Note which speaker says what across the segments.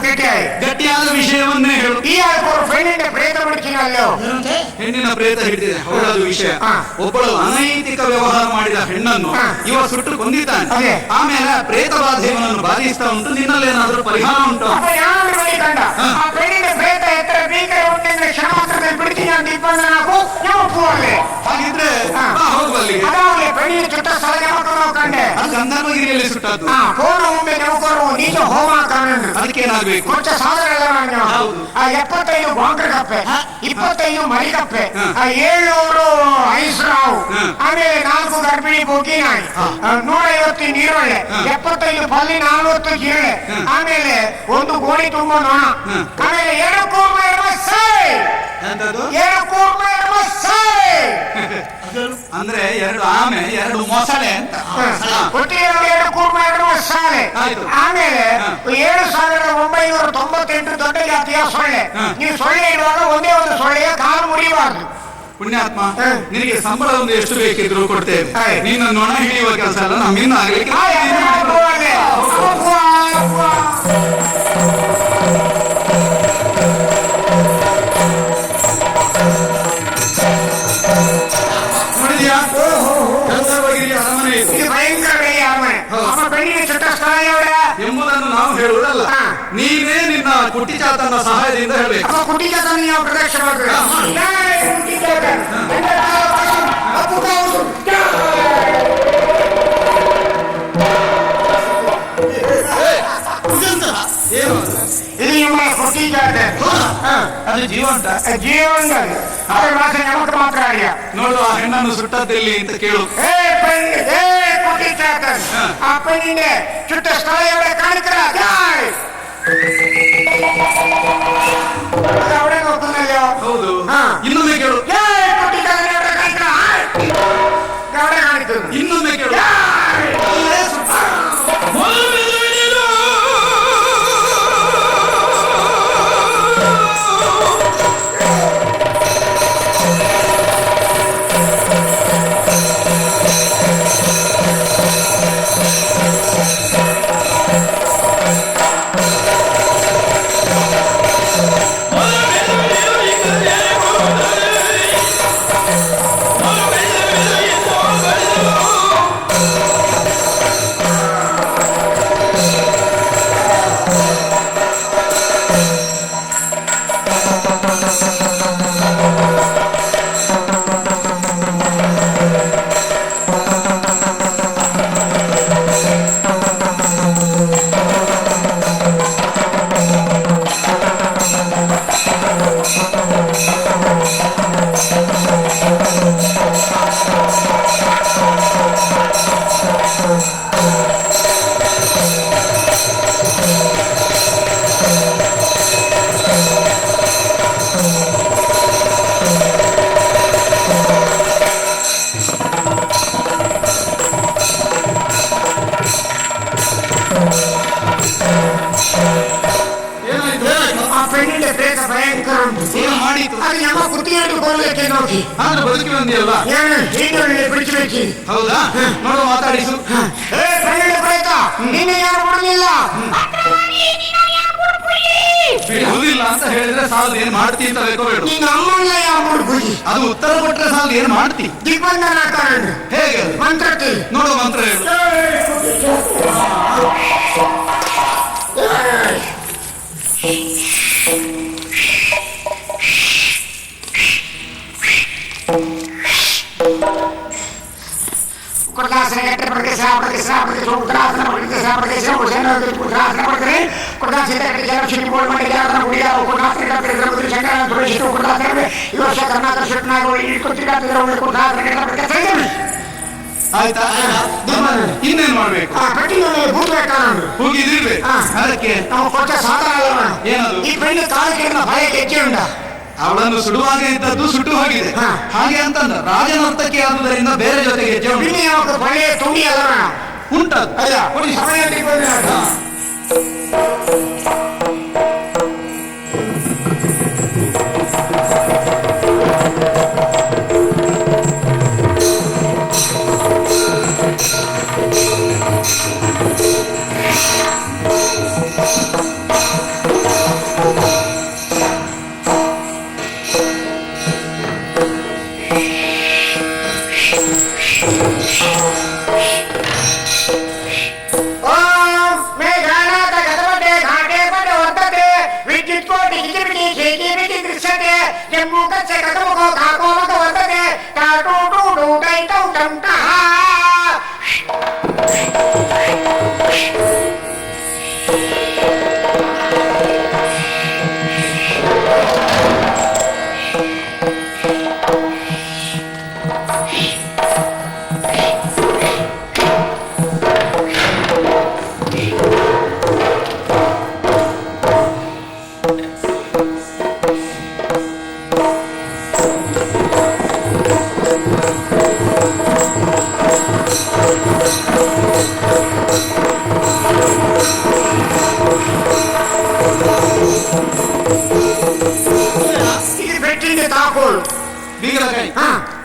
Speaker 1: ಗಟ್ಟಿಯಾದ ವಿಷಯವನ್ನೇ ಹೇಳು.
Speaker 2: ಈ ಹೆಣ್ಣಿನ ಪ್ರೇತ ಬಿಡ್ತೀನಲ್ಲೋ,
Speaker 1: ಹೆಣ್ಣಿನ ಪ್ರೇತ ಹಿಡಿದಿದೆ. ಹೌದದು ವಿಷಯ. ಒಬ್ಬಳು ಅನೈತಿಕ ವ್ಯವಹಾರ ಮಾಡಿದ ಹೆಣ್ಣನ್ನು ಇವ ಸುಟ್ಟು ಕೊಂದಿದ್ದಾನೆ. ಆಮೇಲೆ ಪ್ರೇತ ಬಾಧೆಯನ್ನು ಬಾಧಿಸ್ತಾ ಉಂಟು. ನಿನ್ನಲ್ಲೇನಾದ್ರೂ ಪರಿಹಾರ ಉಂಟು? ಹಾಗಿದ್ರೆ ಗಂಧರ್ವಗಿರಿಯಲ್ಲಿ ಸುಟ್ಟದ್ದು. ಅದಕ್ಕೇನಾಗಬೇಕು?
Speaker 2: 75 ಬಾಂಕ್ರ ಕಪ್ಪೆ, 25 ಮರಿ ಕಪ್ಪೆ, 700 ಐಸ್ ರಾವು, ಆಮೇಲೆ 4 ಗರ್ಭಿಣಿ ಬೋಗಿ ನಾಯಿ, 150 ನೀರೊಳ್ಳೆ, 75 ಪಲ್ಲಿ, 40 ಜಿರಳೆ, ಆಮೇಲೆ 1 ಗೋಣಿ ತುಂಬ ನೊಣ, ಆಮೇಲೆ 2 ಕೂರ್ಮ ಇರುವ ಸಾರಿ, 2 ಕೂರ್ಮ ಇರುವ ಸಾರಿ
Speaker 1: ಅಂದ್ರೆ 2 ಆಮೆ 2 ಮೊಸಳೆ ಅಂತ.
Speaker 2: ಒಟ್ಟಿಗೆ 2 ಕೂರ್ಮ ಇರುವ ಸಾಲೆ, ಆಮೇಲೆ 7998 ದೊಡ್ಡ ಜಾತಿಯ ಸೊಳ್ಳೆ. ನೀವು ಸೊಳ್ಳೆ ಇಡುವಾಗ ಒಂದೇ ಒಂದು ಸೊಳ್ಳೆಯ ಕಾಲು ಮುರಿಬಾರ್ದು.
Speaker 1: ಪುಣ್ಯಾತ್ಮ, ನಿನಗೆ ಸಂಬಳ ಒಂದು ಎಷ್ಟು ಬೇಕಿದ್ರು ಕೊಡ್ತೇವೆ. ನೀನು ನೊಣ ಹಿಡಿಯುವ ಕೆಲಸ ಅಲ್ಲ, ನಮ್ಮಿಂದ ಆಗ್ಲಿಕ್ಕೆ. ನೋಡಿದ್ಯಾ, ಗಂಧರ್ವಗಿರಿಯ ಅರಮನೆ ಇದು.
Speaker 2: ಭಯಂಕರ ಅರಮನೆ. ಬೆಳ್ಳಿಗೆ ಸುಟ್ಟ ಸ್ಥಳ
Speaker 1: ಎಂಬುದನ್ನು ನಾವು ಹೇಳುವುದಲ್ಲ, ನೀನೇ ನಿನ್ನ ಕುಟ್ಟಿ ಚಾತನ ಸಹಾಯದಿಂದ ಹೇಳಬೇಕು.
Speaker 2: ಕುಟ್ಟಿ ಚಾತನ ನೀವು ಪ್ರದಕ್ಷಿಣೆ
Speaker 1: ಏನು
Speaker 2: ಇದು ನಿಮ್ಮ ಕುಟ್ಟಿ ಜಾತೆ.
Speaker 1: ಅದು ಜೀವಂತ
Speaker 2: ಜೀವಂತ ನಮಕ್ ಮಾತ್ರ ಅಡಿಯ.
Speaker 1: ನೋಡು, ಆ ಹೆಣ್ಣನ್ನು ಸುಟ್ಟದ್ದೆಲ್ಲಿ ಅಂತ ಕೇಳು.
Speaker 2: ಕುಟ್ಟಿ ಚಾತನ್ ಆ ಪೆಣ್ಣಿಗೆ ಚುಟ್ಟ ಸ್ಥಳ ಎವಡೆ ಕಾಣಿಕರ ಅವಡೆ ನೋಡ್ಕೊಂಡಲ್ಲೋ.
Speaker 1: ಹೌದು, ಇನ್ನೊಮ್ಮೆ ಕೇಳು.
Speaker 2: ಕುಟ್ಟಿ ಚಾತನ್ ಎವಡೆ ಕಾಣಿಕರ ಅವಡೆ ಕಾಣಿತು.
Speaker 1: ಇನ್ನೊಮ್ಮೆ ಕೇಳು. ಬದುಕಿ ಬಂದಿಯಲ್ಲ, ಹೌದಾ? ನೋಡು, ಮಾತಾಡಿಸು.
Speaker 2: ನೀನು ಯಾರು ಕೊಡಲಿಲ್ಲ
Speaker 1: ಬಿಡುವುದಿಲ್ಲ ಅಂತ ಹೇಳಿದ್ರೆ ಸಾಲದು. ಏನ್ ಮಾಡ್ತಿ ಅಂತ ಬೇಕೋಬೇಡ. ಅದು ಉತ್ತರ ಕೊಟ್ಟರೆ ಸಾಲದು. ಏನ್ ಮಾಡ್ತಿ?
Speaker 2: ದಿಗ್ಬಂಧನ ಕಾರಣ
Speaker 1: ಹೇಗೆ?
Speaker 2: ಮಂತ್ರ
Speaker 1: ನೋಡು, ಮಂತ್ರ ಹೇಳು. ಆಯ್ತಾ? ಇನ್ನೇನ್ ಮಾಡ್ಬೇಕು? ಹೋಗಿದಿರ್ಬೇಕು. ಅದಕ್ಕೆ
Speaker 2: ನಾವು ಕೊಟ್ಟ ಸಾಧನ
Speaker 1: ಏನದು?
Speaker 2: ಈ ಬೆಳ್ಳಿ ಕಾಲಕ್ಕೆ ಭಯ ಹೆಜ್ಜೆ ಉಂಟ.
Speaker 1: ಅವಳನ್ನು ಸುಡುವಾಗ ಇದ್ದದ್ದು ಸುಟ್ಟು ಹೋಗಿದೆ. ಹಾಗೆ ಅಂತಂದ ರಾಜನರ್ತಕ್ಕೆ ಆದುದರಿಂದ ಬೇರೆ ಜೊತೆಗೆ
Speaker 2: ಒಳ್ಳೆಯ ತುಂಡಿ ಅಲ್ಲ
Speaker 1: ಉಂಟದು.
Speaker 2: ಕೇಕಿಮಿತಿ ದೃಶ್ಯತೆ ಕೆಮ್ಮು ಕಚ್ಚೆ ಕಟಮುಖೋ ಕಾಕೋಮಕ ವರ್ತತೆ ಕಾಟು ಟೂಟು ಕೈಟೌ ಟಂಟ
Speaker 1: ಬೀಗದ ಕೈ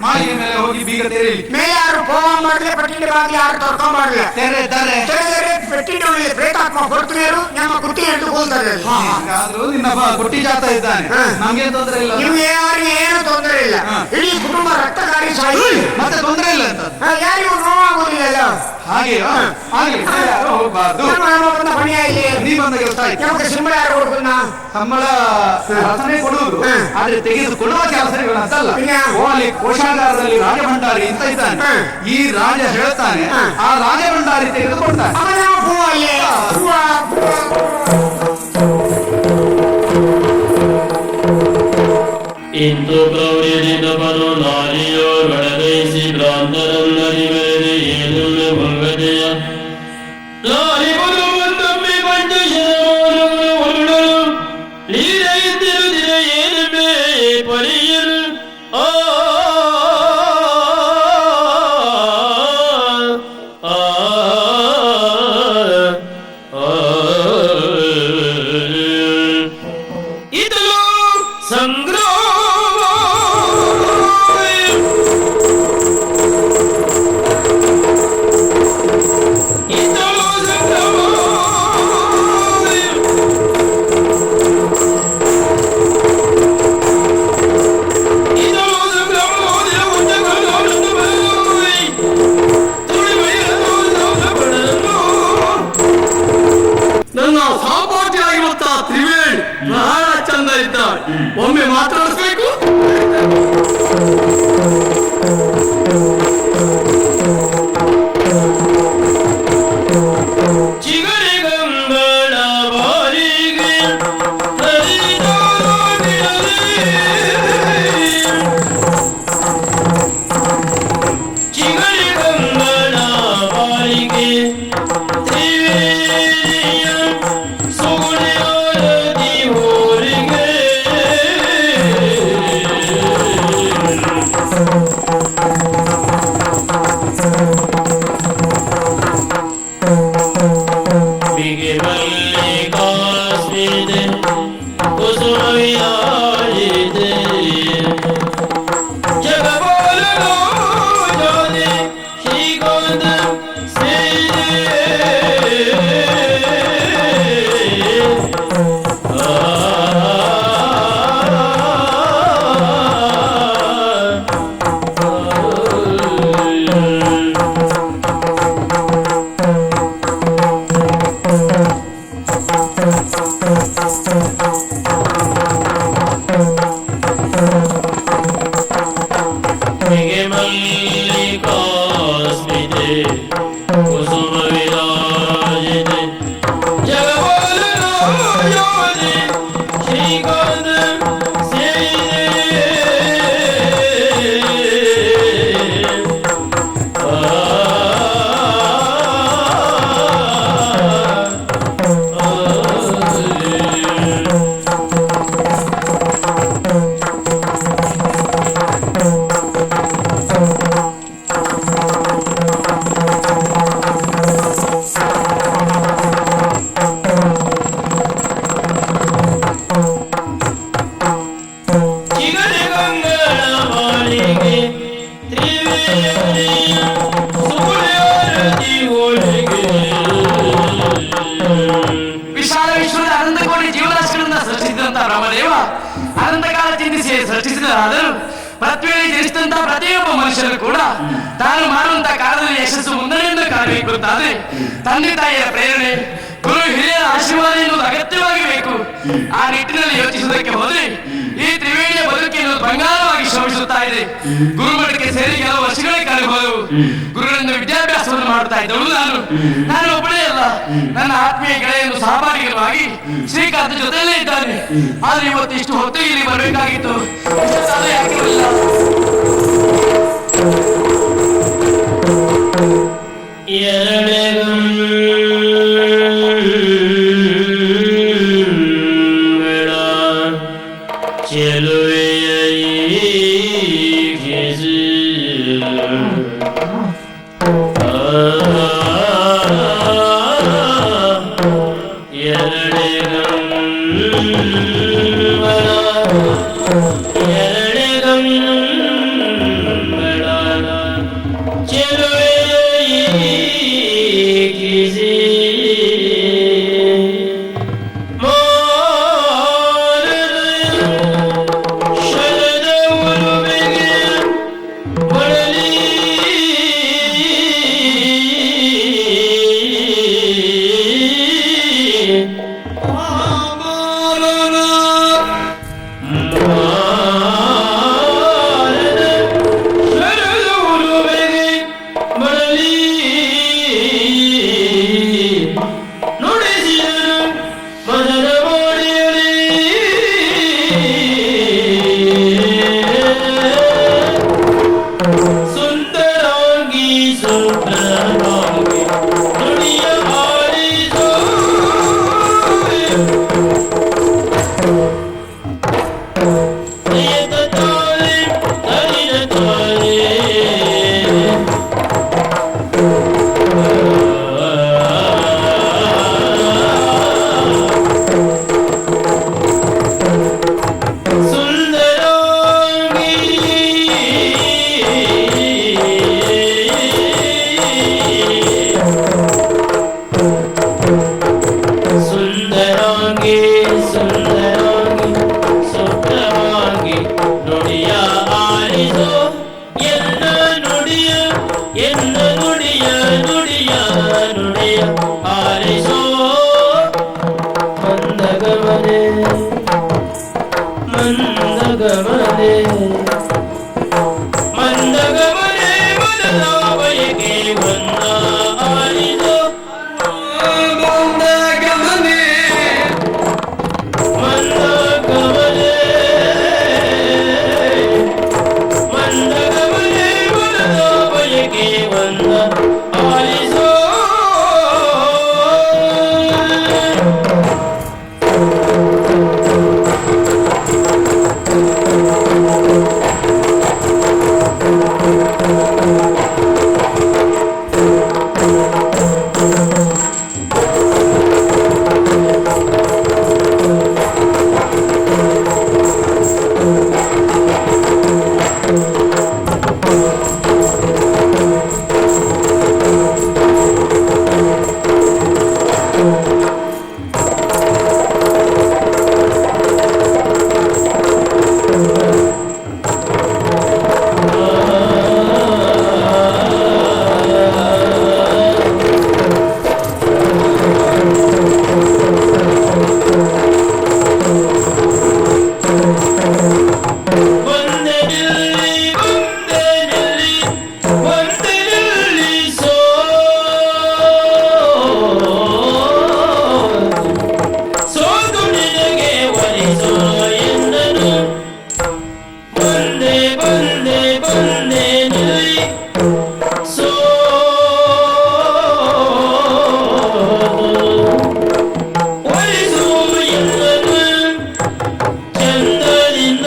Speaker 1: ಮಾಳಿಗೆ ಮೇಲೆ ಹೋಗಿ ಬೀಗ ತೆರೆಯಲಿ.
Speaker 2: ಮೇಲೆ ಯಾರು ಕೋವ ಮಾಡಲಿ ಪಟ್ಟಿನ ಬಾಗಿ ಯಾರು ತೊಡ್ಕೊಂಡ್ ಮಾಡಲಿ
Speaker 1: ತೆರೆದರೆ
Speaker 2: ಪೆಟ್ಟಿನ ಒಳ್ಳೆ ಪ್ರೇತಾತ್ಮ ಹೊರತುನೇರು ನಮ್ಮ ಕೃತಿ ಎಂದು ಹೋಲ್ತಾರೆ.
Speaker 1: ಆದ್ರೂ ನಿನ್ನ ಗುಟ್ಟಿ ಜಾತ ಇದ್ದಾನೆ, ನಮ್ಗೆ ತೊಂದರೆ ಇಲ್ಲ.
Speaker 2: ನಿಮ್ಗೆ ಯಾರಿಗೆ ಏನು ತೊಂದರೆ ಇಲ್ಲ, ಇಡೀ ಕುಟುಂಬ ರಕ್ತಕಾರಿ ಸಾಯಿ
Speaker 1: ಮತ್ತೆ ತೊಂದರೆ ಇಲ್ಲ ಅಂತ
Speaker 2: ಯಾರಿಗೂ ನೋವಾಗುವುದಿಲ್ಲ.
Speaker 1: ಹಾಗೆ ಹೋಗ್ಬಾರ್ದು. ನೀ ಬಂದ ಕೆಲಸ ಆಯ್ತು.
Speaker 2: ನಮಗೆ ಸಂಬಳ ಯಾರು ಕೊಡ್ಬೋದ?
Speaker 1: ಸಂಬಳ ರಸನೆ ಕೊಡುವುದು, ಆದ್ರೆ ತೆಗೆದು ಕೊಡುವ ಕೆಲಸಗಳಂತಲ್ಲ. ಅಲ್ಲಿ ಕೋಶಾಗಾರದಲ್ಲಿ ರಾಜಭಂಡಾರಿ ಅಂತ ಇದ್ದಾನೆ. ಈ ರಾಜ ಹೇಳ್ತಾನೆ, ಆ ರಾಜಭಂಡಾರಿ ತೆಗೆದುಕೊಡ್ತಾನೆ.
Speaker 3: ಇಂದು ಪ್ರೌಢಿನ ಬರು ನಾರಿಯೋ ಗಣಗೈಸಿ ಭ್ರಾಂತರನ್ನರಿ ಮೆರೆದೆ ಏನುವೆ ಭಂಗತೆಯ ಲಾರಿ ಬರು ಒಂದೊಮ್ಮೆ ಬಂದು ಶರವನು ಲೀರೆಯಿದ್ದಿರುದಿರ ಏನು ಬೇ ಪರಿಯರು ಆ ಒಮ್ಮೆ ಮಾತಾಡಿಸ್ಬೇಕು. ಚಿಗರಿಗಂಗಳ ಬಾರಿಗೆ ಚಿಗರಿಗಂಗಳ ಬಾರಿಗೆ
Speaker 4: ವಿಶಾಲ ವಿಶ್ವದ ಅನಂತ ಕೋಟಿ ಜೀವರಾಶಿಗಳಿಂದ ಸೃಷ್ಟಿಸಿದಂತ ಬ್ರಹ್ಮದೇವ ಅನಂತಕಾಲ ಚಿಂತಿಸಿ ಸೃಷ್ಟಿಸಿದರಾದರೂ ಪ್ರತಿವೇಳಿ ಜನಿಸಿದಂತ ಪ್ರತಿಯೊಬ್ಬ ಮನುಷ್ಯರು ಕೂಡ ತಾನು ಮಾಡುವಂತ ಕಾರ್ಯದಲ್ಲಿ ಯಶಸ್ಸು ಮುಂದನೆಯಿಂದ ಕಾಣಬೇಕು ಅಂತಾದ್ರೆ ತಂದೆ ತಾಯಿಯ ಪ್ರೇರಣೆ ಗುರು ಹಿರಿಯರ ಆಶೀರ್ವಾದ ಎನ್ನುವುದು ಅಗತ್ಯವಾಗಿ ಬೇಕು. ಆ ನಿಟ್ಟಿನಲ್ಲಿ ಯೋಚಿಸುವುದಕ್ಕೆ ಹೋದ್ರೆ ಈ ತ್ರಿವೇಣಿಯ ಬದುಕಿನ ಬಂಗಾರವಾಗಿ ಶ್ರಮಿಸುತ್ತಾ ಇದೆ. ಗುರುಮಠಕ್ಕೆ ಸೇರಿ ಕೆಲವು ವರ್ಷಗಳೇ ಕಳೆದು ಗುರುಗಳಿಂದ ವಿದ್ಯಾಭ್ಯಾಸವನ್ನು ಮಾಡುತ್ತಾ ಇದ್ದವಳು ನಾನು ಒಬ್ಬಳೇ ಅಲ್ಲ, ನನ್ನ ಆತ್ಮೀಯ ಗೆಳೆಯನು ಸಹಪಾಠಿಗಳಾಗಿ ಶ್ರೀಕಾಂತ್ ಜೊತೆಯಲ್ಲೇ ಇದ್ದಾನೆ. ಆದ್ರೆ ಇವತ್ತು ಇಷ್ಟು ಹೊತ್ತು ಇಲ್ಲಿ ಬರಬೇಕಾಗಿತ್ತು, ಯಾಕೆ ಬರಲಿಲ್ಲ?
Speaker 3: ಚಂದದಿಂದ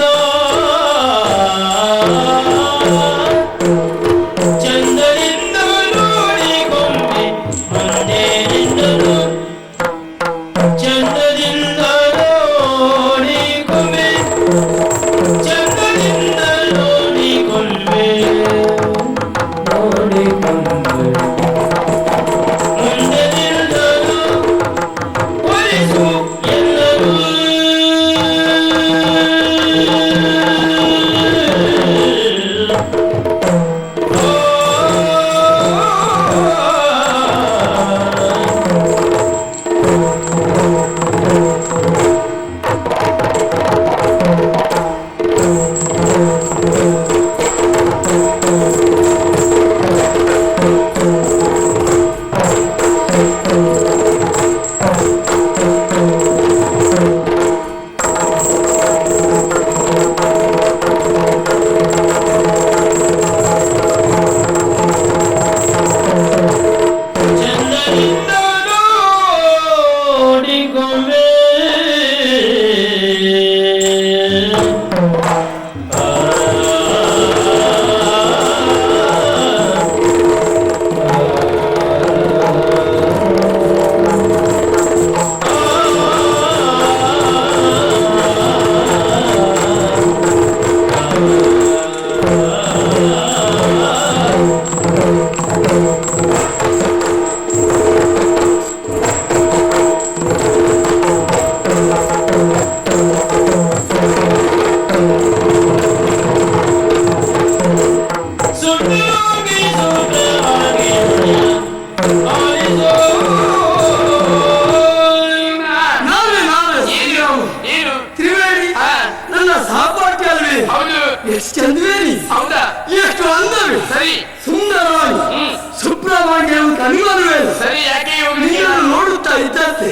Speaker 4: ಏನು
Speaker 3: ತ್ರಿವೇಣಿ
Speaker 4: ಹಾ.
Speaker 3: ನನ್ನ ಸಹಪಾಠಿ ಅಲ್ವೇ?
Speaker 4: ಹೌದು
Speaker 3: ಎಷ್ಟು ಚಂದ್ವೇನಿ,
Speaker 4: ಹೌದಾ
Speaker 3: ಎಷ್ಟು ಅಂದವೆ,
Speaker 4: ಸರಿ
Speaker 3: ಸುಂದರವಾಗಿ ಶುಭ್ರವಾಗಿ ಕಣ್ಮರುವೆ.
Speaker 4: ಸರಿ ಯಾಕೆ ಹೋಗಿ
Speaker 3: ನೀನು ನೋಡುತ್ತಾ ಇದ್ದಂತೆ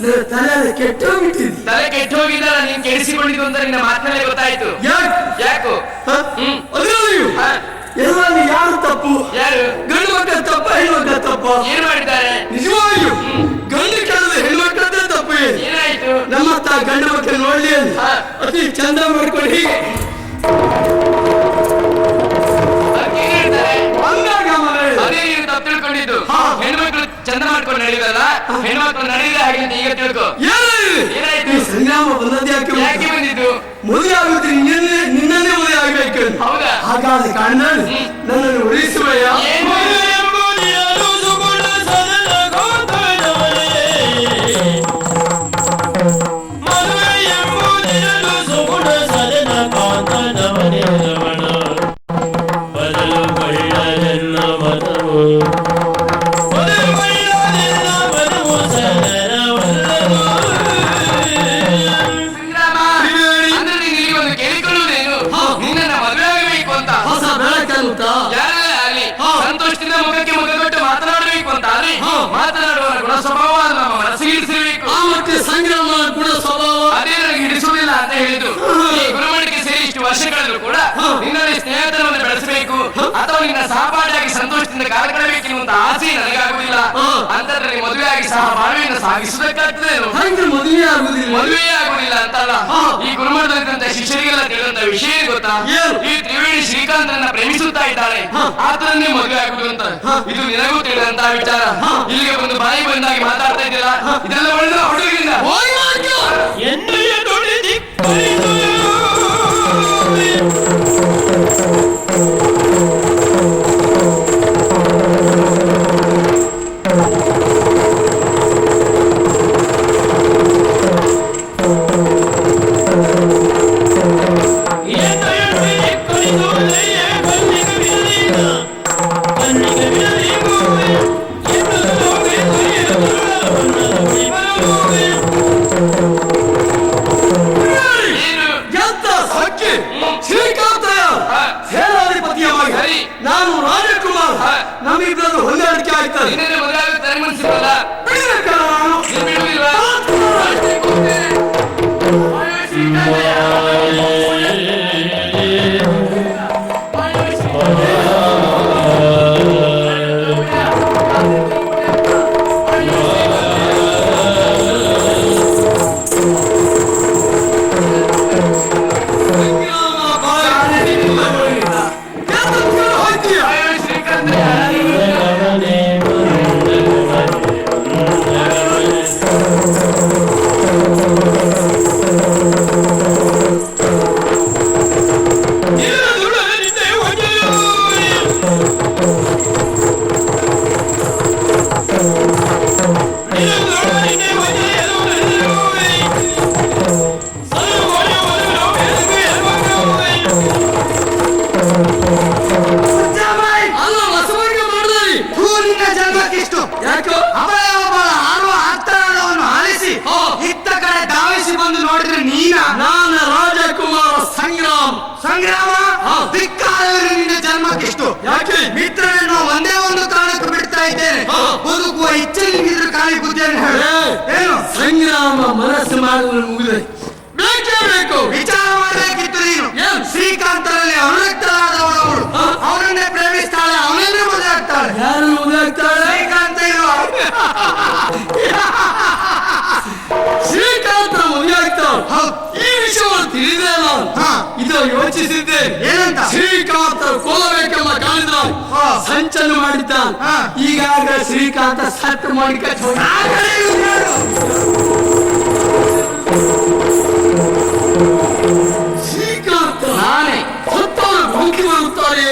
Speaker 3: ನನ್ನ ತಲೆಯಲ್ಲಿ ಕೆಟ್ಟೋಗ್ಬಿಟ್ಟಿದ್ದೆ.
Speaker 4: ತಲೆ ಕೆಟ್ಟು ಹೋಗಿದ್ದಲ್ಲ ನೀನ್ ಕೆಡಿಸಿಕೊಂಡಿದ್ದು ಅಂತ ನಿನ್ನ ಮಾತಿನಲ್ಲೇ ಗೊತ್ತಾಯ್ತು. ಯಾಕೋ
Speaker 3: ಅದರಲ್ಲಿಯೂ
Speaker 4: ಹಾ.
Speaker 3: ಎಲ್ಲಲ್ಲಿ ಯಾರು ತಪ್ಪು?
Speaker 4: ಯಾರು?
Speaker 3: ಗಂಡು ಮಕ್ಕಳ ತಪ್ಪ, ಹೆಣ್ಮಕ್ಕಳ ತಪ್ಪ?
Speaker 4: ಏನ್ ಮಾಡಿದ್ದಾರೆ?
Speaker 3: ನಿಜವಾಗಿಯೂ ಗಂಡು ಕೆಲಸ ಹೆಣ್ಮಕ್ಕಳದ್ದೇ ತಪ್ಪು.
Speaker 4: ಏನಾಯ್ತು?
Speaker 3: ನಮ್ಮತ್ತ ಗಂಡು ಮಕ್ಕಳು ನೋಡ್ಲಿ ಅಂತ
Speaker 4: ಹಾ.
Speaker 3: ಅತಿ ಚಂದ ಮಾಡ್ಕೊಂಡು ಹೀಗೆ
Speaker 4: ಅದಕ್ಕೆ ಏನ್ ಹೇಳ್ತಾರೆ?
Speaker 3: ಅಂದಾಗ ಮನೆ
Speaker 4: ಅದೇ ನೀನು ತಪ್ಪು ತಿಳ್ಕೊಂಡಿದ್ದು.
Speaker 3: ಹಾ.
Speaker 4: ಹೆಣ್ಮಕ್ಳು ಚಂದ ಮಾಡ್ಕೊಂಡು ನಡೆಯುದಲ್ಲ, ಹೆಣ್ಮಕ್ಳು ನಡೆಯುದ ಹಾಗೆ ಅಂತ ಈಗ ತಿಳ್ಕೊ. ಏನಾಯ್ತು?
Speaker 3: ಈ ಸಂಗ್ರಾಮ ಬಂದದ್ದು ಯಾಕೆ?
Speaker 4: ಯಾಕೆ ಬಂದಿದ್ದು?
Speaker 3: ಮದುವೆ ಆಗುತ್ತೆ, ನಿನ್ನನ್ನೇ ಮದುವೆ ಆಗ್ಬೇಕು.
Speaker 4: ಹೌದಾ?
Speaker 3: ಹಾಗಾದ ಕಾರಣ ನನ್ನನ್ನು ಉಳಿಸುವಯ್ಯ.
Speaker 4: ಏನು? ಸಂಗ್ರಾಮ, ಅಂದ್ರೆ ನೀನು ಇಲ್ಲಿ ಒಂದು ಕೇಳಿಕೊಳ್ಳುವುದೇನು? ನಿನ್ನನ್ನ ಮದುವೆ ಆಗಬೇಕು ಅಂತ.
Speaker 3: ಹೊಸ ಬೆಳಕಂತ
Speaker 4: ಯಾರೇ ಆಗ್ಲಿ ಸಂತೋಷದಿಂದ ಮುಖಕ್ಕೆ ಮುಖ ಕೊಟ್ಟು ಮಾತನಾಡಬೇಕು ಅಂತ ಆದ್ರೆ ಮಾತನಾಡುವ ಗುಣ ಸ್ವಭಾವ ನಮ್ಮ ಮನಸ್ಸಿಗೆ ಇರಿಸಿರಬೇಕು.
Speaker 3: ಆ ಮತ್ತೆ ಸಂಗ್ರಾಮ ಗುಣ ಸ್ವಭಾವ
Speaker 4: ಅದೇ ನನಗೆ ಹಿಡಿಸುವುದಿಲ್ಲ ಅಂತ ಹೇಳಿದ್ದು. ಈ ಗುರುಮಠಕ್ಕೆ ಸೇರಿ ಇಷ್ಟು ವರ್ಷಗಳಲ್ಲೂ ಕೂಡ ನಿನ್ನಲ್ಲಿ ಸ್ನೇಹಿತರನ್ನು ಬೆಳೆಸಬೇಕು ಅಥವಾ ನಿನ್ನ ಸಹಪಾಠಿಯಾಗಿ ಸಂತೋಷದಿಂದ ಕಾಲ ಕಳೆಯಬೇಕೆನ್ನುವಂತ ಆಸೆ ನನಗಾಗುವುದಿಲ್ಲ. ಅಂತದ್ರಲ್ಲಿ ಮದುವೆಯಾಗಿ ಸಹ ಬಾಳ್ವೆಯನ್ನು ಸಾಗಿಸುವುದಕ್ಕಾಗ್ತದೇನು?
Speaker 3: ಹಂಗೆ ಮದುವೆ ಆಗುದಿಲ್ಲ.
Speaker 4: ಮದುವೆಯೇ ಆಗುವುದಿಲ್ಲ ಅಂತಲ್ಲ, ಈ ಗುರುಮಠದಂತ ಶಿಷ್ಯರಿಗೆಲ್ಲ ತಿಳಿದಂತ ವಿಷಯ ಗೊತ್ತಾ?
Speaker 3: ಏನು?
Speaker 4: ಈ ತ್ರಿವೇಣಿ ಶ್ರೀಕಾಂತನನ್ನ ಪ್ರೇಮಿಸುತ್ತಾ ಇದ್ದಾಳೆ, ಆತನನ್ನೇ ಮದುವೆ ಆಗುವುದು ಅಂತ. ಇದು ನಿನಗೂ ತಿಳಿದಂತ ವಿಚಾರ. ಇಲ್ಲಿಗೆ ಬಂದು ಬಾಯಿ ಬಂದಾಗಿ ಮಾತಾಡ್ತಾ ಇದ್ದೀರಾ, ಇದೆಲ್ಲ ಒಳ್ಳೆ ಹುಡುಗಿಂದ
Speaker 3: ಎಣ್ಣೆಯ ತೊಳೆದಿ
Speaker 4: ಏನು?
Speaker 3: ಎಂತ ಸಖ್ಯ ಶ್ರೀಕಾಂತಯ್ಯ ಸೇನಾಧಿಪತಿಯವಾಗಿ
Speaker 4: ಸರಿ.
Speaker 3: ನಾನು ರಾಜಕುಮಾರ್. ನಮ್ಮಿಬ್ಬರದು ಹೊಂದಾಣಿಕೆ ಆಗ್ತದೆ.
Speaker 4: ನಿನ್ನೆ ಮದುವೆ ಆಗುತ್ತೆ ಅನಿಸಿರಲ್ಲ,
Speaker 3: ಬಿಡಬೇಕಲ್ಲ ನಾನು?
Speaker 4: ನೀನು ಬಿಡುವುದಿಲ್ವಾ?
Speaker 3: ಅಲ್ಲ ರಸಭಂಗ ಮಾಡಿದ್ರಿ.
Speaker 1: ನಿನ್ನ ಜನ್ಮಕ್ಕಿಷ್ಟು
Speaker 3: ಯಾಕೋ?
Speaker 1: ಅವಳ ಒಬ್ಬಳ ಆಡುವ ಆರ್ತನಾದವನ್ನು ಆಲಿಸಿ ಇತ್ತ ಕಡೆ ಧಾವಿಸಿ ಬಂದು ನೋಡಿದ್ರೆ ನೀನ
Speaker 3: ನಾನು ರಾಜಕುಮಾರ ಸಂಗ್ರಾಮ್.
Speaker 1: ಸಂಗ್ರಾಮ ಧಿಕ್ಕಾರವರು ನಿನ್ನ ಜನ್ಮಕ್ಕಿಷ್ಟು.
Speaker 3: ಯಾಕೆ?
Speaker 1: ಮಿತ್ರನನ್ನು ಒಂದೇ ಒಂದು ಕಾರಣಕ್ಕೆ ಬಿಡ್ತಾ ಇದ್ದೇನೆ, ಬದುಕುವ ಇಚ್ಛೆ ನಿನ್ನಿದ್ರೆ ಕಾಲಿ ಬುದ್ಧಿಯನ್ನು ಹೇಳು. ಏನು
Speaker 3: ಸಂಗ್ರಾಮ ಮನಸ್ಸು ಮಾಡುವುದು ಮುಗಿದೆ. ಬೇಕೇ ಬೇಕು.
Speaker 1: ವಿಚಾರ ಮಾಡಬೇಕಿತ್ತು ನೀನು.
Speaker 3: ಏನು?
Speaker 1: ಶ್ರೀಕಾಂತರಲ್ಲಿ ಅನುರಕ್ತರಾದವಳು ಅವಳು, ಅವನನ್ನೇ ಪ್ರೇಮಿಸ್ತಾಳೆ, ಅವನನ್ನೇ ಮದುವೆ ಆಗ್ತಾಳೆ.
Speaker 3: ಯಾರು ಮದುವೆ ಆಗ್ತಾಳೆ?
Speaker 1: ಶ್ರೀಕಾಂತ ಇರುವ
Speaker 3: ಶ್ರೀಕಾಂತ ಮದುವೆ ಆಗ್ತಾಳೆ.
Speaker 1: ಹೌದು.
Speaker 3: ಈ ವಿಷಯವನ್ನು ತಿಳಿದೇ ನಾನು
Speaker 1: ಹಾ.
Speaker 3: ಯೋಚಿಸಿದ್ದೆ.
Speaker 1: ಏನಂತ?
Speaker 3: ಶ್ರೀಕಾಂತ ಕೊಲ್ಲಬೇಕೆಂಬ ಕಾಣಿದ ಸಂಚನ್ನು ಮಾಡಿದ್ದ. ಈಗಾಗಲೇ ಶ್ರೀಕಾಂತ ಸತ್ತು ಮಾಡಿ ಶ್ರೀಕಾಂತ
Speaker 4: ನಾನೇ
Speaker 3: ಹೊತ್ತವರು ಭೂಕಿ ಬರುತ್ತಾರೆ.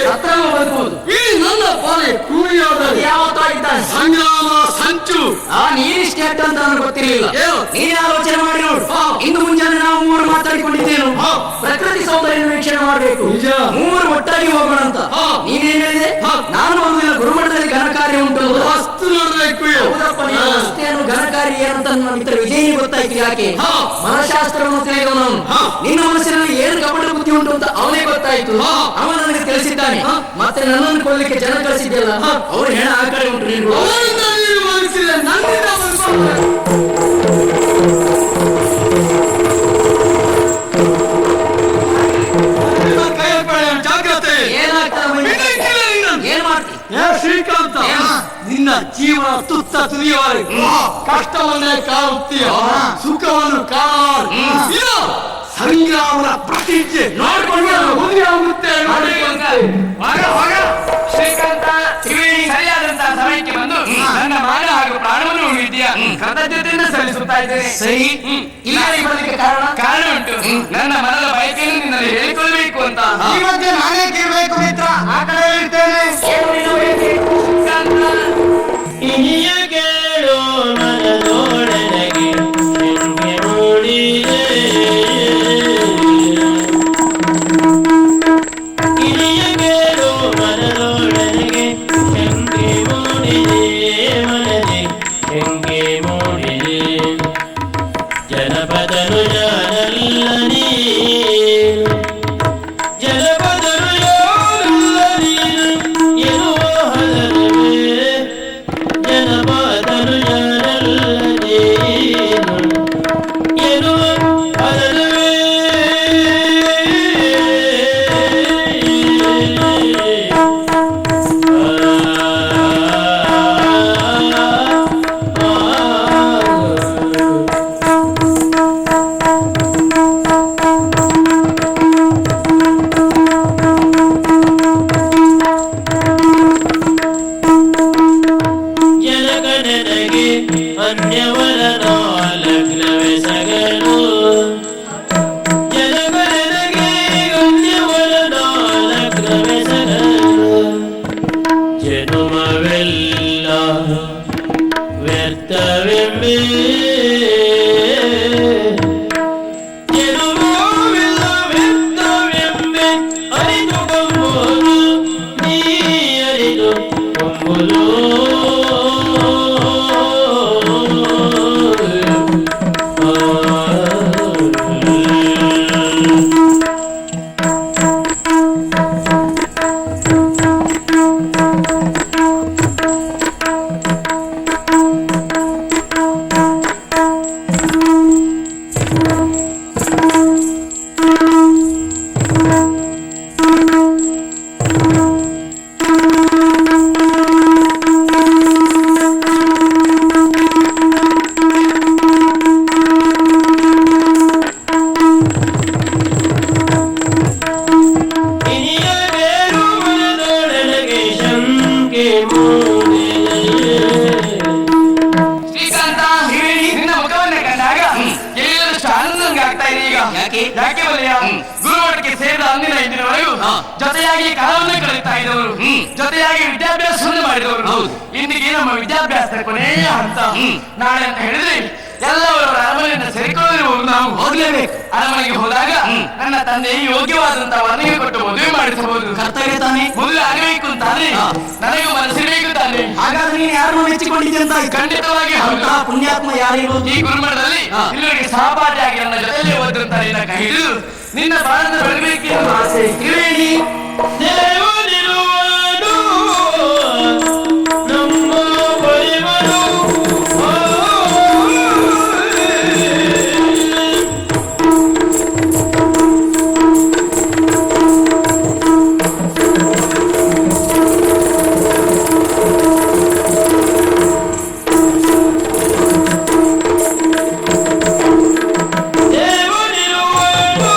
Speaker 4: ಬದುಕುವುದು
Speaker 3: ಈ ನನ್ನ ಪಾಲೆ ಕೂಲಿಯಾದರೆ
Speaker 4: ಯಾವತ್ತಾಗಿದ್ದಾನೆ
Speaker 3: ಸಂಗ್ರಾಮ ಸಂಚು.
Speaker 4: ನೀನಿಷ್ಟೇ ಅಂತ ನನಗೆ ಗೊತ್ತಿರಲಿಲ್ಲ.
Speaker 3: ಏನು?
Speaker 4: ನೀನೇ ಆಲೋಚನೆ ಮಾಡಿ ನೋಡು. ಇಂದು ಮುಂಜಾನೆ ನಾವು ಮೂವರು ಮಾತಾಡಿಕೊಂಡಿದ್ದೇನು, ಪ್ರಕೃತಿ ಸೌಂದರ್ಯ ವೀಕ್ಷಣೆ ಮಾಡಬೇಕು,
Speaker 3: ನಿಜ.
Speaker 4: ಮೂವರು ಒಟ್ಟಾಗಿ ಹೋಗೋಣ ಅಂತ. ನೀನೇನ್ ಹೇಳಿದೆ? ನಾನು ಒಂದು ಗುರುಮಠದಲ್ಲಿ ಘನ ಕಾರ್ಯ ಉಂಟು.
Speaker 3: ವಸ್ತು ನೋಡಬೇಕು.
Speaker 4: ಹೌದಪ್ಪ, ನೀನು ರಸ್ತೆಯನ್ನು ಘನ ಕಾರ್ಯ ಏನಂತ ನನ್ನ ಮಿತ್ರ ವಿಜಯನಿಗೆ ಗೊತ್ತಾಯ್ತು. ಯಾಕೆ? ಮನಶಾಸ್ತ್ರವನ್ನು ತಿಳಿದವನು ಅವನು. ನಿನ್ನ ಮನಸ್ಸಿನಲ್ಲಿ ಏನು ಕಪಟ ಬುದ್ಧಿ ಉಂಟು ಅಂತ ಅವನೇ ಗೊತ್ತಾಯ್ತು. ಅವನು ನನಗೆ ತಿಳಿಸಿದ್ದಾನೆ. ಮತ್ತೆ ನನ್ನನ್ನು ಕೊಡ್ಲಿಕ್ಕೆ ಜನ ಕಳಿಸಿದ್ದೆಲ್ಲ ಅವ್ರು ಹೆಣ ಆ ಕಡೆ ಉಂಟು. ನೀನು
Speaker 3: ಅವರಿಂದ ನೀನು ಬದುಕಿದೆ, ನನ್ನಿಂದ ಜಾಗ್ರತೆ.
Speaker 4: ಏನಾಗ್ತದೆ? ಏನ್ ಮಾಡ್ತಿ?
Speaker 3: ಶ್ರೀಕಾಂತ, ನಿನ್ನ ಜೀವನ ತುತ್ತ ತುದಿಯವರೆಗೆ ಕಷ್ಟವನ್ನೇ ಕಾಣುತ್ತೀಯ, ಸುಖವನ್ನು ಕಾಣಲಾರ. ಸಂಗ್ರಾಮದ ಪ್ರತಿಜ್ಞೆ
Speaker 4: ನೋಡ್ಕೊಂಡು
Speaker 3: ಆಗುತ್ತೆ.
Speaker 4: ಶ್ರೀಕಾಂತ, ತ್ರಿವೇಣಿ ಸರಿಯಾದಂತಹ ಸಮಯಕ್ಕೆ ಬಂದು ನನ್ನ ಮಾನ ಹಾಗೂ ಪ್ರಾಣವನ್ನು ಉಳಿದಿಯಾ ಕೃತಜ್ಞತೆಯನ್ನು ಸಲ್ಲಿಸುತ್ತಾ ಇದ್ದೇನೆ. ಸರಿ, ಇಲ್ಲ ಬರಲಿಕ್ಕೆ ಕಾರಣ ಉಂಟು. ನನ್ನ ಮನದ ಬಯಕೆಯನ್ನು ನಿನ್ನಲ್ಲಿ ಹೇಳಿಕೊಳ್ಳಬೇಕು ಅಂತ.
Speaker 2: ಈ ಮಧ್ಯೆ ನಾನೇ ಕೇಳಬೇಕು ಮಿತ್ರ, ಆ ಕಡೆ ಇರ್ತೇನೆ.
Speaker 5: ಇನಿಯ ಕೇಳೋ ಮನದೊಳಗೆ ಹೆಂಗೆ ಮೂಡಿದೆ, ಇನಿಯ ಕೇಳೋ ಮನದೊಳಗೆ ಹೆಂಗೆ ಮೂಡಿದೆ, ಮನದೆ ಹೆಂಗೆ ಮೂಡಿದೆ. ಜನಪದರು ಯಾರಲ್ಲ ನೀನು, ಜನಪದರು ಯಾರಲ್ಲ ನೀನು ಎನ್ನುವ ಹಲವೇ. ಜನಪದರು ಯಾರಲ್ಲ ನೀನು ಎನ್ನುವ ಹಲವೇ. ಜನಗಣನೆಗೆ ಅನ್ಯವರ ಲಗ್ನವೇ ಸಗಲು, ಜನಗಣನೆಗೆ ಅನ್ಯವರ ಲಗ್ನವೇ ಸಗಲು. ಜನುಮವೆಲ್ಲ ವ್ಯರ್ಥವೆಂಬೆ, ಜನುಮವೆಲ್ಲ ವ್ಯರ್ಥವೆಂಬೆ. ಅರಿತುಕೊಂಬುದು ನೀ ಅರಿತುಕೊಂಬುದು. ಇನಿಯ ಬೇರು ಮನದೊಳಗೆ ಶಂಕೆ ಮೂಡಿದೆ.
Speaker 4: ಶ್ರೀಕಾಂತ, ನಿನ್ನ ಮುಖವನ್ನ ಕಂಡಾಗ ಎಲ್ಲರಷ್ಟು ಆನಂದ ಆಗ್ತಾ ಇದೆ. ಈಗ ಯಾಕೆ ಬಲಿಯ ಗುರುಮಠಕ್ಕೆ ಸೇರಿದ ಅಂದಿನ ಇಂದಿನವರೆಗೂ ಜೊತೆಯಾಗಿ ಕಾಲವನ್ನು ಕಳೀತಾ ಇದ್ದವರು, ಜೊತೆಯಾಗಿ ವಿದ್ಯಾಭ್ಯಾಸವನ್ನು ಮಾಡಿದವರು. ಇಂದಿಗೆ ನಮ್ಮ ವಿದ್ಯಾಭ್ಯಾಸದ ಕೊನೆಯ ಹಂತ. ನಾಳೆ ಅಂತ ಹೇಳಿದ್ರೆ ಎಲ್ಲವರ ಅರಮನೆಯನ್ನು ಸೇರಿಕೊಳ್ಳಿರುವುದು ನಾವು ಹೋಗ್ಲೇಬೇಕು. ಅರಮನೆಗೆ ಹೋದಾಗ ನನ್ನ ತಂದೆ ಯೋಗ್ಯವಾದಂತಹ ವರನಿಗೆ ಕೊಟ್ಟು ಮದುವೆ ಮಾಡಿಸಬಹುದು. ಕರ್ತವ್ಯ ತಾನೆ, ಮದುವೆ ಆಗಬೇಕು ಅಂತಾನೆ ನನಗೂ ಮನಸ್ಸಿರಬೇಕು ತಾನೆ.
Speaker 1: ಹಾಗಾದ್ರೆ ನೀನು ಯಾರನ್ನು ಮೆಚ್ಚಿಕೊಂಡಿದ್ದೆ ಅಂತ
Speaker 4: ಖಂಡಿತವಾಗಿ ಹೌದು.
Speaker 1: ಪುಣ್ಯಾತ್ಮ ಯಾರಿಗೂ
Speaker 4: ಈ ಗುರುಮಠದಲ್ಲಿ ಇಲ್ಲಿವರೆಗೆ ಸಹಪಾಠಿಯಾಗಿ ನನ್ನ ಜೊತೆಯಲ್ಲಿ ಓದಂತ ನಿನ್ನ ಕೈ ಹಿಡಿದು ನಿನ್ನ ಬಾಳನ್ನು ಬೆಳಬೇಕೆಂದು ಆಸೆ. ತ್ರಿವೇಣಿ
Speaker 5: ದೇವನಿರುವನು ನಮ್ಮ ಪರಿಮಳು. ದೇವನಿರುವನು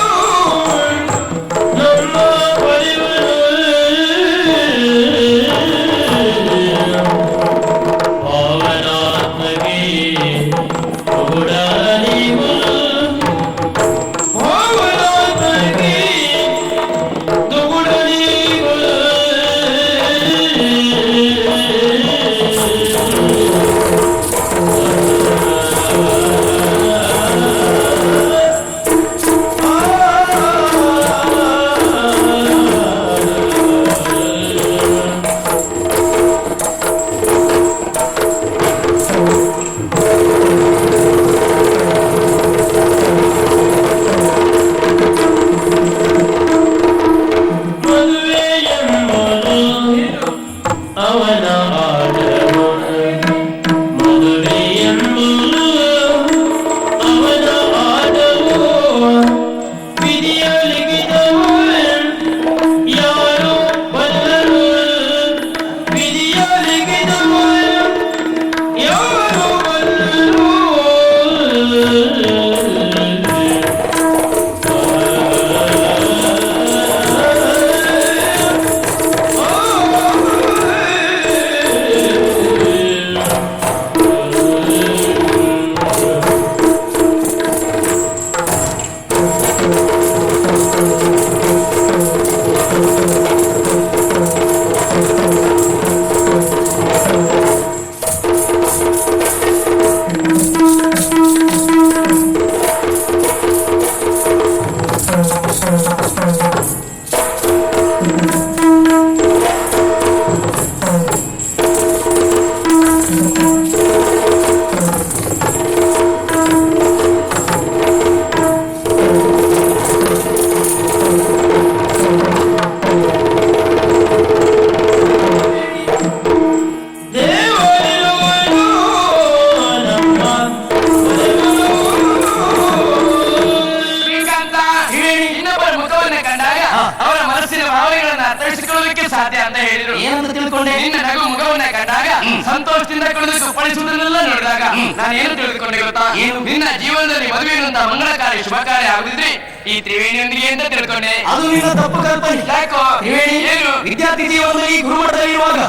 Speaker 4: ಮನಸ್ಸಿನ ಭಾವನೆಗಳನ್ನ ಅರ್ಥೈಸಿಕೊಳ್ಳಲಿಕ್ಕೆ ಸಾಧ್ಯ ಅಂತ ಹೇಳಿದ್ರು.
Speaker 3: ಏನಂತ ತಿಳ್ಕೊಂಡೆ?
Speaker 4: ನಿನ್ನ ನಗು ಮುಖವನ್ನ ಕಂಡಾಗ ಸಂತೋಷದಿಂದ ಕುಳಿದು ಕುಪ್ಪಳಿಸುವುದನ್ನೆಲ್ಲ ನೋಡಿದಾಗ ನಾನು ಏನು ತಿಳಿದುಕೊಂಡೆ ಗೊತ್ತಾ? ನಿನ್ನ ಜೀವನದಲ್ಲಿ ಮದುವೆಯಂತ ಮಂಗಳ ಕಾರ್ಯ ಶುಭ ಕಾರ್ಯ ಆಗುದಿದ್ರೆ ಈ ತ್ರಿವೇಣಿಯೊಂದಿಗೆ ಅಂತ ತಿಳ್ಕೊಂಡೆ.
Speaker 3: ಅದು ನಿನ್ನ ತಪ್ಪು ಕಲ್ಪನೆ.
Speaker 4: ಯಾಕೋ?
Speaker 3: ತ್ರಿವೇಣಿ
Speaker 4: ಏನು?
Speaker 3: ವಿದ್ಯಾರ್ಥಿ ಜೀವನದಲ್ಲಿ ಗುರುಮಠದಲ್ಲಿ ಇರುವಾಗ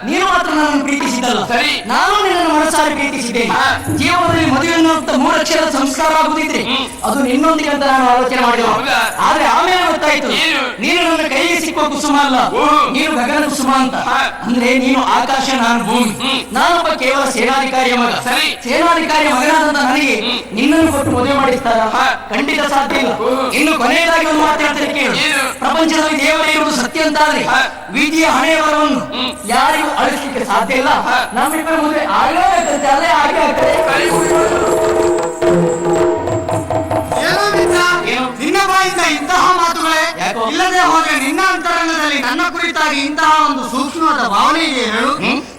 Speaker 3: ನೀನು ಮಾತ್ರ ನನ್ನನ್ನು ಪ್ರೀತಿಸಿದ್ದಲ್ಲ,
Speaker 4: ಸರಿ.
Speaker 3: ನಾನು ನಿನ್ನನ್ನು ಮನಸ್ಸಾರಿ ಪ್ರೀತಿಸಿದ್ದೇನೆ. ಜೀವನದಲ್ಲಿ ಮದುವೆ ಅನ್ನುವಂತ ಮೂರಕ್ಷರ ಸಂಸ್ಕಾರ ಆಗುದಿದ್ರೆ ಅದು ನಿನ್ನೊಂದಿಗೆ ಅಂತ ನಾನು ಆಲೋಚನೆ ಮಾಡಿದ.
Speaker 4: ಹೌದಾ?
Speaker 3: ಆದ್ರೆ ಆಮೇಲೆ ಗೊತ್ತಾಯ್ತು
Speaker 4: ಏನು?
Speaker 3: ನೀನು ನನ್ನ ಕೈಗೆ ಸಿಕ್ಕುವ ಕುಸುಮ ಅಲ್ಲ, ನೀನು ಗಗನ ಕುಸುಮ ಅಂತ. ಅಂದ್ರೆ ನೀನು ಆಕಾಶ, ನಾನು ಭೂಮಿ. ನಾನೊಬ್ಬ ಕೇವಲ ಸೇನಾಧಿಕಾರಿಯ ಮಗ.
Speaker 4: ಸರಿ.
Speaker 3: ಸೇನಾಧಿಕಾರಿಯ ಮಗನಾದಂತ ನನಗೆ ನಿನ್ನನ್ನು ಕೊಟ್ಟು ಮದುವೆ ಮಾಡಿಸ್ತಾರ? ಖಂಡಿತ ಸಾಧ್ಯ ಇಲ್ಲ. ಇನ್ನು ಕೊನೆಯದಾಗಿ ಒಂದು ಮಾತಾಡ್ತಾರೆ ಕೇಳು.
Speaker 4: ಏನು?
Speaker 3: ಪ್ರಪಂಚದಲ್ಲಿ ದೇವರೇ ಇರುವುದು ಸತ್ಯ ಅಂತಾದ್ರೆ ವಿಧಿಯ ಹಣೆ ಬರವನ್ನು ಯಾರಿಗೂ ಅಳಿಸ್ಲಿಕ್ಕೆ ಸಾಧ್ಯ ಇಲ್ಲ. ನಮ್ಮಿಬ್ಬರ ಮದುವೆ ಆಗಲೇಬೇಕಂತೆ, ಅಲ್ಲೇ ಹಾಗೆ ಆಗ್ತದೆ.
Speaker 2: ಏನೋ ಮಿತ್ರ,
Speaker 3: ಏನು?
Speaker 2: ನಿನ್ನ ಬಾಯಿಂದ ಇಂತಹ ಮಾತುಗಳೇ
Speaker 3: ಯಾಕೋ?
Speaker 2: ಇಲ್ಲದೆ ಹೋದ್ರೆ ನಿನ್ನ ಅಂತರಂಗದಲ್ಲಿ ನನ್ನ ಕುರಿತಾಗಿ ಇಂತಹ ಒಂದು ಸೂಕ್ಷ್ಮವಾದ ಭಾವನೆ ಇದೆ ಹೇಳು.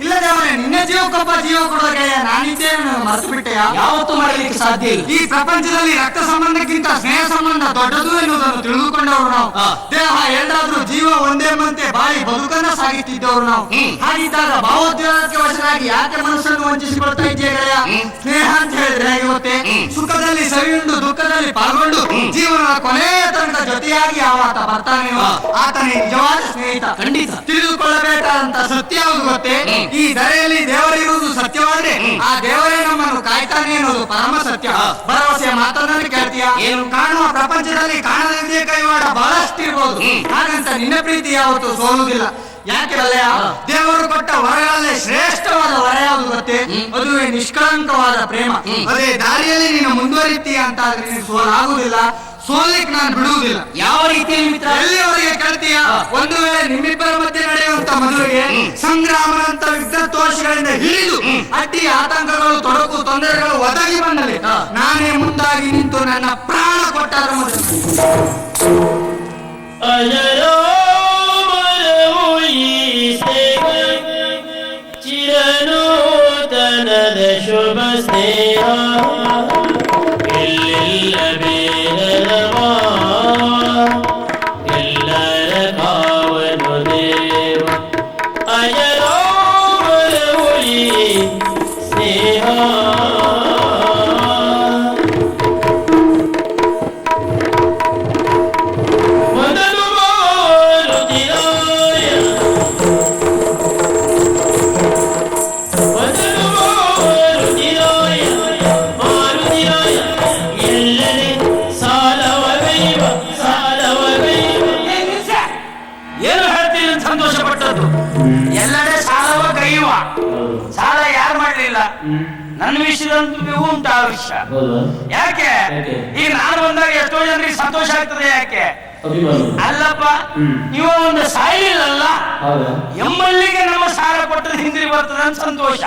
Speaker 2: ಇಲ್ಲದೆ ಹೋದ್ರೆ ನಿನ್ನ ಜೀವಕ್ಕೊಬ್ಬ ಜೀವ ಕೊಡುವ ಗೆಳೆಯ ನಾನಿದ್ದೇನೆ ಮರೆತು ಬಿಟ್ಟೆಯಾ?
Speaker 3: ಯಾವತ್ತೂ ಮಾಡಲಿಕ್ಕೆ ಸಾಧ್ಯ ಇಲ್ಲ.
Speaker 2: ಈ ಪ್ರಪಂಚದಲ್ಲಿ ರಕ್ತ ಸಂಬಂಧಕ್ಕಿಂತ ಸ್ನೇಹ ಸಂಬಂಧ ದೊಡ್ಡದು ಎನ್ನುವುದನ್ನು ತಿಳಿದುಕೊಂಡವರು ನಾವು. ದೇಹ ಎರಡಾದ್ರೂ ಜೀವ ಒಂದೇ ಮಂತೆ ಬಾಳಿ ಬದುಕನ್ನ ಸಾಗಿತ್ತಿದ್ದವರು ನಾವು. ಹಾಗಿದ್ದಾಗ ಭಾವೋದ್ವೇಗಕ್ಕೆ ವಶರಾಗಿ ಯಾಕೆ ಮನಸ್ಸನ್ನು ವಂಚಿಸಿಕೊಳ್ತಾ ಇದೆಯಾ ಗೆಳೆಯ? ಸ್ನೇಹ ಅಂತ ಹೇಳಿದ್ರೆ ಹೇಗೆ ಗೊತ್ತೇ? ಸುಖದಲ್ಲಿ ಸವಿಯುಂಡು ದುಃಖದಲ್ಲಿ ಪಾಲ್ಗೊಂಡು ಜೀವನದ ಕೊನೆಯ ತನಕ ಜೊತೆಯಾಗಿ ಆತ ಬರ್ತಾನೆಯೋ ಆತನೇ ನಿಜವಾದ ಸ್ನೇಹಿತ.
Speaker 3: ಖಂಡಿತ
Speaker 2: ತಿಳಿದುಕೊಳ್ಳಬೇಕಾದಂತ ಸತ್ಯ ಯಾವುದು ಗೊತ್ತೇ? ಈ ಧರೆಯಲ್ಲಿ ದೇವರಿರುವುದು ಸತ್ಯವಾದ್ರೆ ಆ ದೇವರೇ ನಮ್ಮನ್ನು ಕಾಯ್ತಾನೆ ಅನ್ನೋದು ಪರಮ ಸತ್ಯ. ಭರವಸೆಯ ಮಾತನ್ನು ಕೇಳ್ತೀಯ? ಏನು? ಕಾಣುವ ಪ್ರಪಂಚದಲ್ಲಿ ಕಾಣದಂತೆ ಕೈವಾಡ ಬಹಳಷ್ಟು ಇರ್ಬೋದು, ಹಾಗಂತ ನಿನ್ನ ಪ್ರೀತಿ ಯಾವತ್ತೂ ಸೋಲುವುದಿಲ್ಲ. ಯಾಕೆ ಅಲ್ಲಯ್ಯ? ದೇವರು ಕೊಟ್ಟ ವರಗಳಲ್ಲೇ ಶ್ರೇಷ್ಠವಾದ ವರ ಯಾವುದು ಗೊತ್ತೇ? ಅದುವೇ ನಿಷ್ಕಳಂಕವಾದ ಪ್ರೇಮ. ಅದೇ ದಾರಿಯಲ್ಲಿ ನೀನು ಮುಂದುವರಿತೀಯ ಅಂತ ಆದ್ರೆ ನೀನು ಸೋಲಾಗುವುದಿಲ್ಲ, ಸೋಲಿಕ್ ನಾನು ಬಿಡುವುದಿಲ್ಲ.
Speaker 3: ಯಾವ ರೀತಿಯಲ್ಲಿ ಮಿತ್ರ?
Speaker 2: ಎಲ್ಲಿಯವರೆಗೆ ಕೇಳ್ತೀಯ? ಒಂದು ವೇಳೆ ನಿಮ್ಮಿಬ್ಬರ ಮಧ್ಯೆ ನಡೆಯುವಂತ ಮದುವೆಗೆ ಸಂಗ್ರಾಮನಂತ ವಿಘ್ನದೋಷಗಳಿಂದ ಹಿಡಿದು ಅಡ್ಡಿ ಆತಂಕಗಳು ತೊಡಕು ತೊಂದರೆಗಳು ಒದಗಿ ಬಂದಲ್ಲಿ ನಾನೇ ಮುಂದಾಗಿ ನಿಂತು ನನ್ನ ಪ್ರಾಣ ಕೊಟ್ಟಾರ ಮದುವೆ.
Speaker 5: ಅಜರಾಮರವು ಈ ಸ್ನೇಹ ಚಿರನೂತನದ ಶುಭ ಸ್ನೇಹ ಎಲ್ಲೆಲ್ಲ ಬೇರವ ಎಲ್ಲರ ಕಾವನು ದೇವ. ಅಜರಾಮರವು ಈ ಸ್ನೇಹ ಮೊದಲು ಮಾರುತಿರಾಯ ಮೊದಲು ಮಾರುತಿರಾಯ ಮಾರುತಿರಾಯ ಎಲ್ಲರೇ ಸಾಲವಗೈವ ಸಾಲವಗೈವ.
Speaker 4: ಏನು ಹೇಳ್ತೀನಿ ಸಂತೋಷ ಪಟ್ಟದ್ದು? ಎಲ್ಲೆಡೆ ಸಾಲವ ಕೈಯುವ ಸಾಲ ಯಾರು ಮಾಡಲಿಲ್ಲ. ನನ್ನ ವಿಷಯದಂತೂ ಉಂಟು ಆ ವಿಷಯ. ಯಾಕೆ? ಈಗ ನಾನು ಬಂದಾಗ ಎಷ್ಟೋ ಜನರಿಗೆ ಸಂತೋಷ ಆಗ್ತದೆ. ಯಾಕೆ? ಅಲ್ಲಪ್ಪ, ಇವ ಒಂದು ಸಾಯಿಲ್ಲಲ್ಲ ಎಂಬಲ್ಲಿಗೆ ನಮ್ಮ ಸಾಲ ಕೊಟ್ಟದ ಹಿಂದಿರಿ ಬರ್ತದೆ ಅಂತ ಸಂತೋಷ.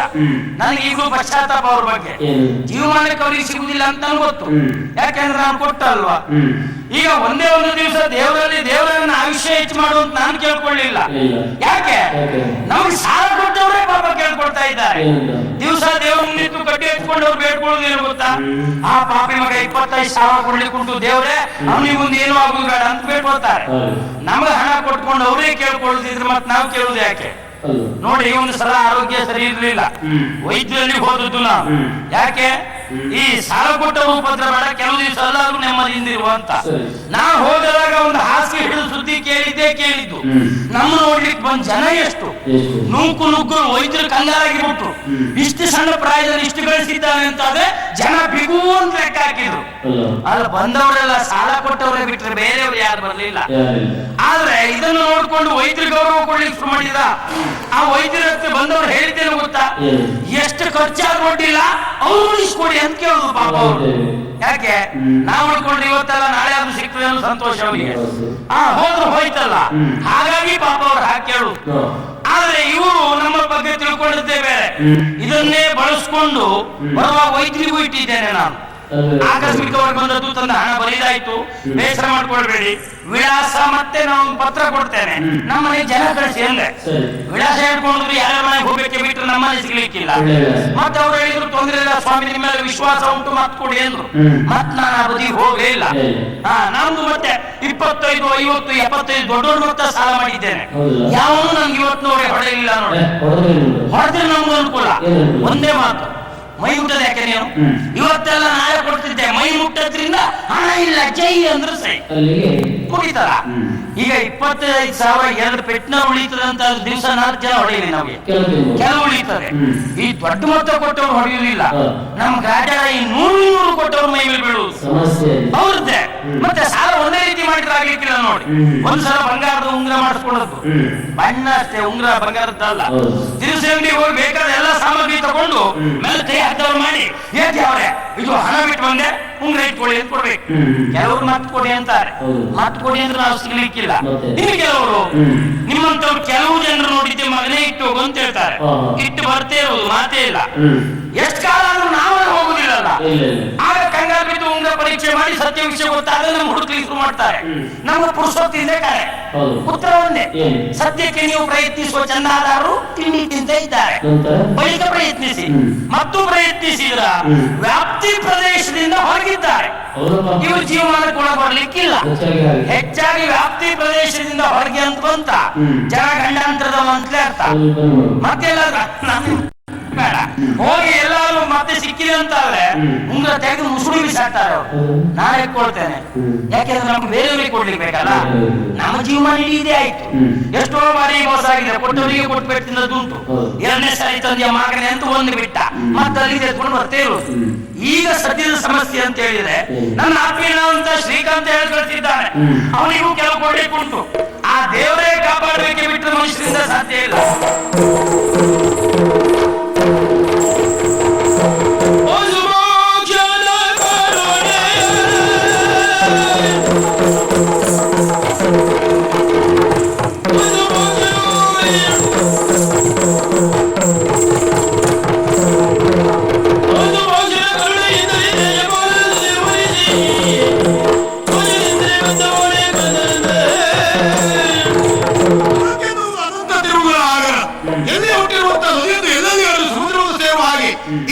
Speaker 4: ನನಗೆ ಈಗಲೂ ಪಶ್ಚಾತ್ತಾಪ ಅವ್ರ ಬಗ್ಗೆ. ಜೀವಮಾನಕ್ಕೆ ಅವ್ರಿಗೆ ಸಿಗುದಿಲ್ಲ ಅಂತ ಗೊತ್ತು, ಯಾಕೆಂದ್ರೆ ನಾನು ಕೊಟ್ಟಲ್ವಾ. ಈಗ ಒಂದೇ ಒಂದು ದಿವಸ ದೇವರನ್ನ ಆಯುಷ್ಯ ಹೆಚ್ಚು ಮಾಡುವಂತ ನಾನು ಕೇಳ್ಕೊಳ್ಳಿಲ್ಲ. ಯಾಕೆ? ನಮ್ಗೆ ಸಾಲ ಕೊಟ್ಟವರೇ ಪಾಪ ಕೇಳ್ಕೊಳ್ತಾ ಇದ್ದಾರೆ. ದಿವಸ ದೇವ್ರ ನಿಂತು ಕಟ್ಟಿ ಎತ್ಕೊಂಡವ್ರು ಬೇಡ್ಕೊಳ್ಳೋದೇನು ಗೊತ್ತಾ? ಆ ಪಾಪಿ ಮಗ 25,000 ಕೊಡ್ಲಿಕ್ಕೆ ಉಂಟು ದೇವ್ರೆ, ಅವನಿಗೆ ಮುಂದೆ ಏನು ಆಗುದು ಬೇಡ ಅಂತ ಬೇಡ್ಕೊಳ್ತಾರೆ. ನಮಗೆ ಹಣ ಕೊಟ್ಕೊಂಡು ಅವರೇ ಕೇಳ್ಕೊಳ್ತಿದ್ರು, ಮತ್ತೆ ನಾವು ಕೇಳುದು ಯಾಕೆ? ನೋಡಿ, ಒಂದು ಸಲ ಆರೋಗ್ಯ ಸರಿ ಇರ್ಲಿಲ್ಲ, ವೈದ್ಯರಲ್ಲಿ ಹೋದದ್ದು ನಾವು. ಯಾಕೆ? ಈ ಸಾಲ ಕೊಟ್ಟವರು ಉಪದ್ರ ಬೇಡ, ಕೆಲವು ದಿವಸ ಎಲ್ಲಾದ್ರೂ ನೆಮ್ಮದಿಯಿಂದಿರುವ ಅಂತ. ನಾವು ಹೋದಾಗ ಒಂದು ಹಾಸಿಗೆ ಹಿಡಿದು ಸುದ್ದಿ ಕೇಳಿದ್ದು. ನಮ್ಮ ನೋಡ್ಲಿಕ್ಕೆ ಬಂದ ಜನ ಎಷ್ಟು ನುಗ್ಗು ವೈದ್ಯರು ಕಂಗಾಲಾಗಿ ಬಿಟ್ರು. ಇಷ್ಟು ಸಣ್ಣ ಪ್ರಾಯದಲ್ಲಿ ಇಷ್ಟು ಗಳಿಸಿದ್ದಾನೆ ಅಂತಾದ್ರೆ ಜನ ಬಿಗು ಅಂತ ಲೆಕ್ಕ ಹಾಕಿದ್ರು. ಅಲ್ಲ, ಬಂದವರೆಲ್ಲ ಸಾಲ ಕೊಟ್ಟವರೇ ಬಿಟ್ರೆ ಬೇರೆಯವರು ಯಾರು ಬರಲಿಲ್ಲ. ಆದ್ರೆ ಇದನ್ನು ನೋಡ್ಕೊಂಡು ವೈದ್ಯರು ಗೌರವ ಕೊಡ್ಲಿಕ್ಕೆ ಶುರು ಮಾಡಿದ. ಆ ವೈದ್ಯರ ಹತ್ರ ಬಂದವರು ಹೇಳಿದ್ದೇನೆ ಗೊತ್ತಾ? ಎಷ್ಟು ಖರ್ಚಾದ್ರು ಕೊಟ್ಟಿಲ್ಲ, ಅವ್ರು ಉಳಿಸ್ಕೊಡಿ ಅಂತ ಕೇಳುದು ಪಾಪ ಅವರು. ಯಾಕೆ? ನಾವು ಉಳ್ಕೊಂಡ್ರೆ ಇವತ್ತೆಲ್ಲ ನಾಳೆ ಅದು ಸಿಗ್ತದೆ ಅನ್ನೋ ಸಂತೋಷ ಅವರಿಗೆ. ಹೋದ್ರು ಹೋಯ್ತಲ್ಲ, ಹಾಗಾಗಿ ಪಾಪ ಅವ್ರು ಹಾಕಿ ಕೇಳುದು. ಆದ್ರೆ ಇವರು ನಮ್ಮ ಬಗ್ಗೆ ತಿಳ್ಕೊಂಡಿದ್ದೇ ಬೇರೆ. ಇದನ್ನೇ ಬಳಸ್ಕೊಂಡು ಬರುವ ವೈದ್ಯರಿಗೂ ಇಟ್ಟಿದ್ದೇನೆ ನಾನು. ಆಕಸ್ಮಿಕವಾಗಿ ಬಂದದ್ದು ತಂದ ಹಣ ಬಲಿದಾಯ್ತು, ಬೇಸರ ಮಾಡ್ಕೊಳ್ಬೇಡಿ. ವಿಳಾಸ ಮತ್ತೆ ನಾವು ಪತ್ರ ಕೊಡ್ತೇನೆ. ನಮ್ಮನೆ ಜನ ಕಳಿಸಿ ಅಂದೆ. ವಿಳಾಸ ಹೇಳ್ಕೊಂಡ್ರು ಯಾರ ಮನೆಗೆ ಹೋಗ್ಲಿಕ್ಕೆ ಬಿಟ್ಟರೆ ನಮ್ಮನೆ ಸಿಗ್ಲಿಕ್ಕಿಲ್ಲ. ಮತ್ತೆ ಅವ್ರು ಹೇಳಿದ್ರು ತೊಂದರೆ ಇಲ್ಲ ಸ್ವಾಮಿ, ನಿಮ್ಮ ಮೇಲೆ ವಿಶ್ವಾಸ ಉಂಟು, ಮತ್ ಕೊಡಿ ಅಂದ್ರು. ಮತ್ ನಾನು ಆ ಬದಿ ಹೋಗೇ ಇಲ್ಲ. ನಮ್ದು ಮತ್ತೆ 25, 50, 75 ದೊಡ್ಡ ಮೊತ್ತ ಸಾಲ ಮಾಡಿದ್ದೇನೆ. ಯಾವನು ನಮ್ಗೆ ಇವತ್ತಿನವರೆಗೆ ಹೊಡೆಯಲಿಲ್ಲ ನೋಡಿ. ಹೊಡೆದ್ರೆ ನಮ್ಗೆ ಅನುಕೂಲ. ಒಂದೇ ಮಾತು, ಮೈ ಮುಟ್ಟದ ಯಾಕೆ ನೀನು? ಇವತ್ತೆಲ್ಲ ನಾಳೆ ಕೊಡ್ತಿದ್ದೆ, ಮೈ ಮುಟ್ಟದ್ರಿಂದ ಹಣ ಇಲ್ಲ ಜೈ ಅಂದ್ರೆ ಸೈ ಮುಗಿತಾರ. ಈಗ 25,000 2 ಪೆಟ್ನ ಉಳಿತದೆ ಅಂತ ದಿವಸ 4 ಜನ ಹೊಡೆಯಲಿ ನಮಗೆ, ಕೆಲವು ಉಳಿತದೆ. ಈ ದೊಡ್ಡ ಮೊತ್ತ ಕೊಟ್ಟವ್ರು ಹೊಡೆಯುವುದಿಲ್ಲ. ನಮ್ ಗಾಜರ ಈ 100 ಕೊಟ್ಟವ್ರು ಮೈ ಮೇಲೆ ಬೀಳುವುದು ಅವ್ರದ್ದೇ. ಮತ್ತೆ ಸಾಲ ಒಂದೇ ರೀತಿ ಮಾಡಿದ್ರೆ ಆಗ್ಲಿಕ್ಕಿಲ್ಲ ನೋಡಿ. ಒಂದ್ಸಲ ಬಂಗಾರದ ಉಂಗ್ರ ಮಾಡಿಸ್ಕೊಳ್ಳೋದು, ಬಣ್ಣ ಅಷ್ಟೇ, ಉಂಗ್ರ ಬಂಗಾರದ್ದಲ್ಲ. ದಿನಸಿ ಅಂಗಡಿಗೆ ಹೋಗಿ ಬೇಕಾದ ಎಲ್ಲ ಸಾಮಗ್ರಿ ತಗೊಂಡು ಮೇಲೆ ಕೈ ಹಾಕ್ದವ್ರು ಮಾಡಿ ಏಕೆ ಅವ್ರೆ ಇದು ಹಣ ಬಿಟ್ಟು ಬಂದೆ, ಉಂಗ್ರ ಇಟ್ಕೊಳ್ಳಿ ಅಂತ ಕೊಡ್ಬೇಕು. ಕೆಲವರು ಮತ್ ಕೊಡಿ ಅಂತಾರೆ. ಮತ್ ಕೊಡಿ ಅಂದ್ರೆ ನಾವು ಸಿಗ್ಲಿಕ್ಕಿಲ್ಲ. ಇನ್ನು ಕೆಲವರು ನಿಮ್ಮಂತವ್ರು ಕೆಲವು ಜನರು ನೋಡಿದ್ದೆ ಮಗನೇ ಇಟ್ಟು ಹೋಗು ಅಂತ ಹೇಳ್ತಾರೆ. ಇಟ್ಟು ಬರ್ತೇ ಇರೋದು ಮಾತೇ ಇಲ್ಲ. ಎಷ್ಟು ಕಾಲ ಆದ್ರೂ ನಾವೇ ಹೋಗುದಿಲ್ಲಲ್ಲ. ಆಗ ಕಂಗಾರು ಬಿದ್ದು ಉಂಗ್ರ ಪರೀಕ್ಷೆ ಮಾಡಿ ಸತ್ಯ ವಿಷಯ ಗೊತ್ತಾದ್ರೆ ನಮ್ಗೆ ಹುಡುಕ್ಲಿಕ್ಕೆ ಶುರು ಮಾಡ್ತಾರೆ. ನಮ್ಮ ಪುರುಷೋತ್ತಿಂದೇ ಕರೆ ಉತ್ತರ ಒಂದೇ, ಸದ್ಯಕ್ಕೆ ನೀವು ಪ್ರಯತ್ನಿಸುವ ಚಂದಾದಾರರು ತಿಂಡಿ ತಿಂತ ಇದ್ದಾರೆ. ಬಳಿಕ ಪ್ರಯತ್ನಿಸಿ, ಮತ್ತು ಪ್ರಯತ್ನಿಸಿದ್ರ ವ್ಯಾಪ್ತಿ ಪ್ರದೇಶದಿಂದ ಹೊರಗಿದ್ದಾರೆ. ಇವರು ಜೀವಮಾನಕ್ಕೆ ಒಳಬರ್ಲಿಕ್ಕಿಲ್ಲ. ಹೆಚ್ಚಾಗಿ ವ್ಯಾಪ್ತಿ ಪ್ರದೇಶದಿಂದ ಹೊರಗೆ ಅಂತ ಬಂತ ಜನ ಗಂಡಾಂತರದ ಅಂತಲೇ ಅರ್ಥ. ಮತ್ತೆಲ್ಲ ಬೇಡ ಹೋಗಿ ಎಲ್ಲಾರು ಮತ್ತೆ ಸಿಕ್ಕಿದೆ ಅಂತಾದ್ರೆ ಉಂಗ್ರ ತೆಗೆದು ಮುಸುಡಿ ಬಿಸಾಡ್ತಾರೆ ಅವರು. ನಾನು ಕೊಡ್ತೇನೆ, ಯಾಕೆಂದ್ರೆ ನಮ್ಗೆ ಬೇರೆಯವರಿಗೆ ಕೊಡ್ಲಿಕ್ಕೆ ಬೇಕಲ್ಲ. ನಮ್ಮ ಜೀವಮಾನ ಇಡೀ ಇದೇ ಆಯ್ತು. ಎಷ್ಟೋ ಬಾರಿ ಮೋಸ ಆಗಿದೆ, ಕೊಟ್ಟವರಿಗೆ ಕೊಟ್ಬಿಟ್ಟು ತಿನ್ನೋದುಂಟು. 2ನೇ ಸಾರಿ ತಂದೆಯ ಮಗನೇ ಅಂತ ಒಂದು ಬಿಟ್ಟ, ಮತ್ತೆ ಅಲ್ಲಿ ತೆಗೆದುಕೊಂಡು ಬರ್ತೇ ಇರೋದು. ಈಗ ಸದ್ಯದ ಸಮಸ್ಯೆ ಅಂತ ಹೇಳಿದ್ರೆ ನನ್ನ ಆತ್ಮೀಯ ಅಂತ ಶ್ರೀಕಾಂತ್ ಹೇಳಿ ಕಳಿಸಿದ್ದಾನೆ. ಅವನಿಗೂ ಕೆಲವು ಕೊಡ್ಲಿಕ್ಕೆ ಉಂಟು. ಆ ದೇವರೇ ಕಾಪಾಡಬೇಕೆ ಬಿಟ್ಟರೆ ಮನುಷ್ಯರಿಂದ ಸಾಧ್ಯ ಇಲ್ಲ.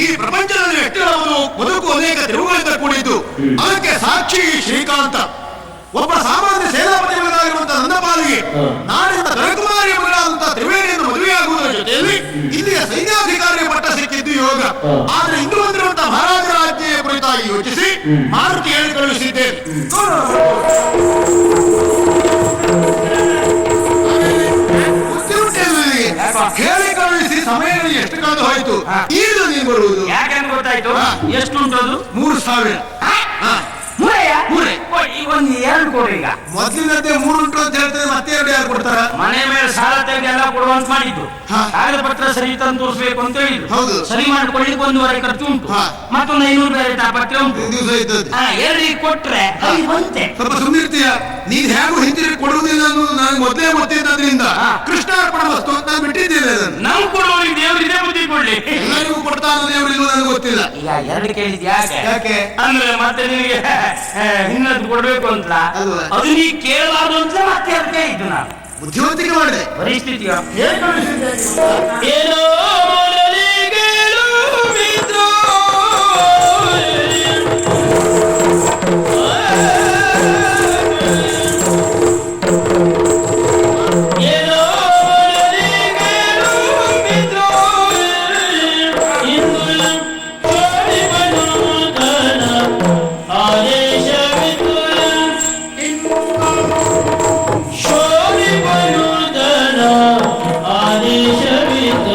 Speaker 1: ಈ ಪ್ರಪಂಚದಲ್ಲಿ ವ್ಯಕ್ತಿಗಳನ್ನು ಬದುಕು ಅನೇಕ ತಿರುವುಗಳಿಂದ ಕೂಡಿದ್ದು. ಅದಕ್ಕೆ ಸಾಕ್ಷಿ ಶ್ರೀಕಾಂತ. ಒಬ್ಬ ಸಾಮಾನ್ಯ ಸೇನಾಪತಿಗಳಾಗಿರುವಂತಹ ನನ್ನ ಪಾಲಿಗೆ ನಾಡಿನ ದೊರಕುಮಾರಿಯ ಮಗಳಾದಂತಹ ತ್ರಿವೇಣಿಯನ್ನು ಮದುವೆಯಾಗುವುದರ ಜೊತೆಯಲ್ಲಿ ಇಲ್ಲಿಯ ಸೈನ್ಯಾಧಿಕಾರಿಯ ಪಟ್ಟ ಸಿಕ್ಕಿದ್ದು ಯೋಗ. ಆದ್ರೆ ಇಂದು ಬಂದಿರುವಂತಹ ಮಹಾರಾಜರ ಆಜ್ಞೆಯ ಕುರಿತಾಗಿ ಯೋಚಿಸಿ ಮಾರುತಿ ಹೇಳಿ ಕಳುಹಿಸಿದ್ದೇನೆ. ಹೇಳಿ ಕಳುಹಿಸಿ ಸಮಯ ಎಷ್ಟು ಕಾದು ಹೋಯ್ತು. ಈಗ ನೀವು ಬರುವುದು
Speaker 4: ಯಾಕೆ ಗೊತ್ತಾಯ್ತು? ಎಷ್ಟು ಉಂಟು?
Speaker 1: 3,000.
Speaker 4: ಈಗ ಒಂದು 2 ಕೊಡಿ. ಈಗ
Speaker 1: ಮೊದಲಿನದ್ದೇ 3 ಉಂಟು ಅಂತ ಹೇಳ್ತೇನೆ, ಮತ್ತೆ 2 ಯಾರು ಕೊಡ್ತಾರ?
Speaker 4: ಮನೆ ಮೇಲೆ ಸಾಲ ತೆಗೆದು ಎಲ್ಲ ಕೊಡುವಂತ ಮಾಡಿದ್ದು. ಕಾಗದ ಪತ್ರ ಸರಿ ತಂದು ತೋರಿಸಬೇಕು ಅಂತ ಹೇಳಿದ್ರು.
Speaker 1: ಹೌದು,
Speaker 4: ಸರಿ ಮಾಡ್ಕೊಳ್ಳಿಕ್ಕೆ 1,500 ಖರ್ಚು ಉಂಟು. ಮತ್ತೊಂದು 500 ಬೇರೆ ತಾಪತ್ರೆ ಉಂಟು.
Speaker 1: 2 ದಿವಸ ಇದ್ದದ್ದು.
Speaker 4: 2 ಕೊಟ್ರೆ ಬಂತೆ.
Speaker 1: ಸ್ವಲ್ಪ ಸುಮ್ಮನಿರ್ತೀಯ. ನೀನ್ ಹೇಗೂ ಹಿಂತಿರುಗಿ ಕೊಡುವುದಿಲ್ಲ ಅನ್ನೋದು ನನಗೆ ಮೊದಲೇ ಗೊತ್ತಿದ್ದರಿಂದ ಕೃಷ್ಣಾರ್ಪಣ ವಸ್ತು ಅಂತ ನಾನು ಬಿಟ್ಟಿದ್ದೇನೆ ಅದನ್ನು.
Speaker 4: ನಾವು ಕೊಡುವವರಿಗೆ ದೇವರು ಇದೇ ಬುದ್ಧಿ ಕೊಡ್ಲಿ.
Speaker 1: ಎಲ್ಲರಿಗೂ ಕೊಡ್ತಾನೋ ದೇವರು ಇಲ್ಲೋ ನನಗೆ ಗೊತ್ತಿಲ್ಲ.
Speaker 4: ಈಗ 2 ಕೇಳಿದ್ ಯಾಕೆ
Speaker 1: ಅಂದ್ರೆ
Speaker 4: ಮತ್ತೆ ನಿನಗೆ ಇನ್ನೊಂದು ಕೊಡ್ಬೇಕು ಅಂತ ಅದು ನೀ ಕೇಳಬಾರ್ದು ಅಂತ ಮತ್ತೆ ಅದಕ್ಕೆ ಇದ್ದು ನಾನು
Speaker 1: ಬುದ್ಧಿವಂತಿಕೆ ಮಾಡಿದೆ.
Speaker 4: ಪರಿಸ್ಥಿತಿಯ
Speaker 5: ಏನೋ ಮೊದಲಿಗೇಳು ಮಿತ್ರ ಆದೇಶವಿದ್ದ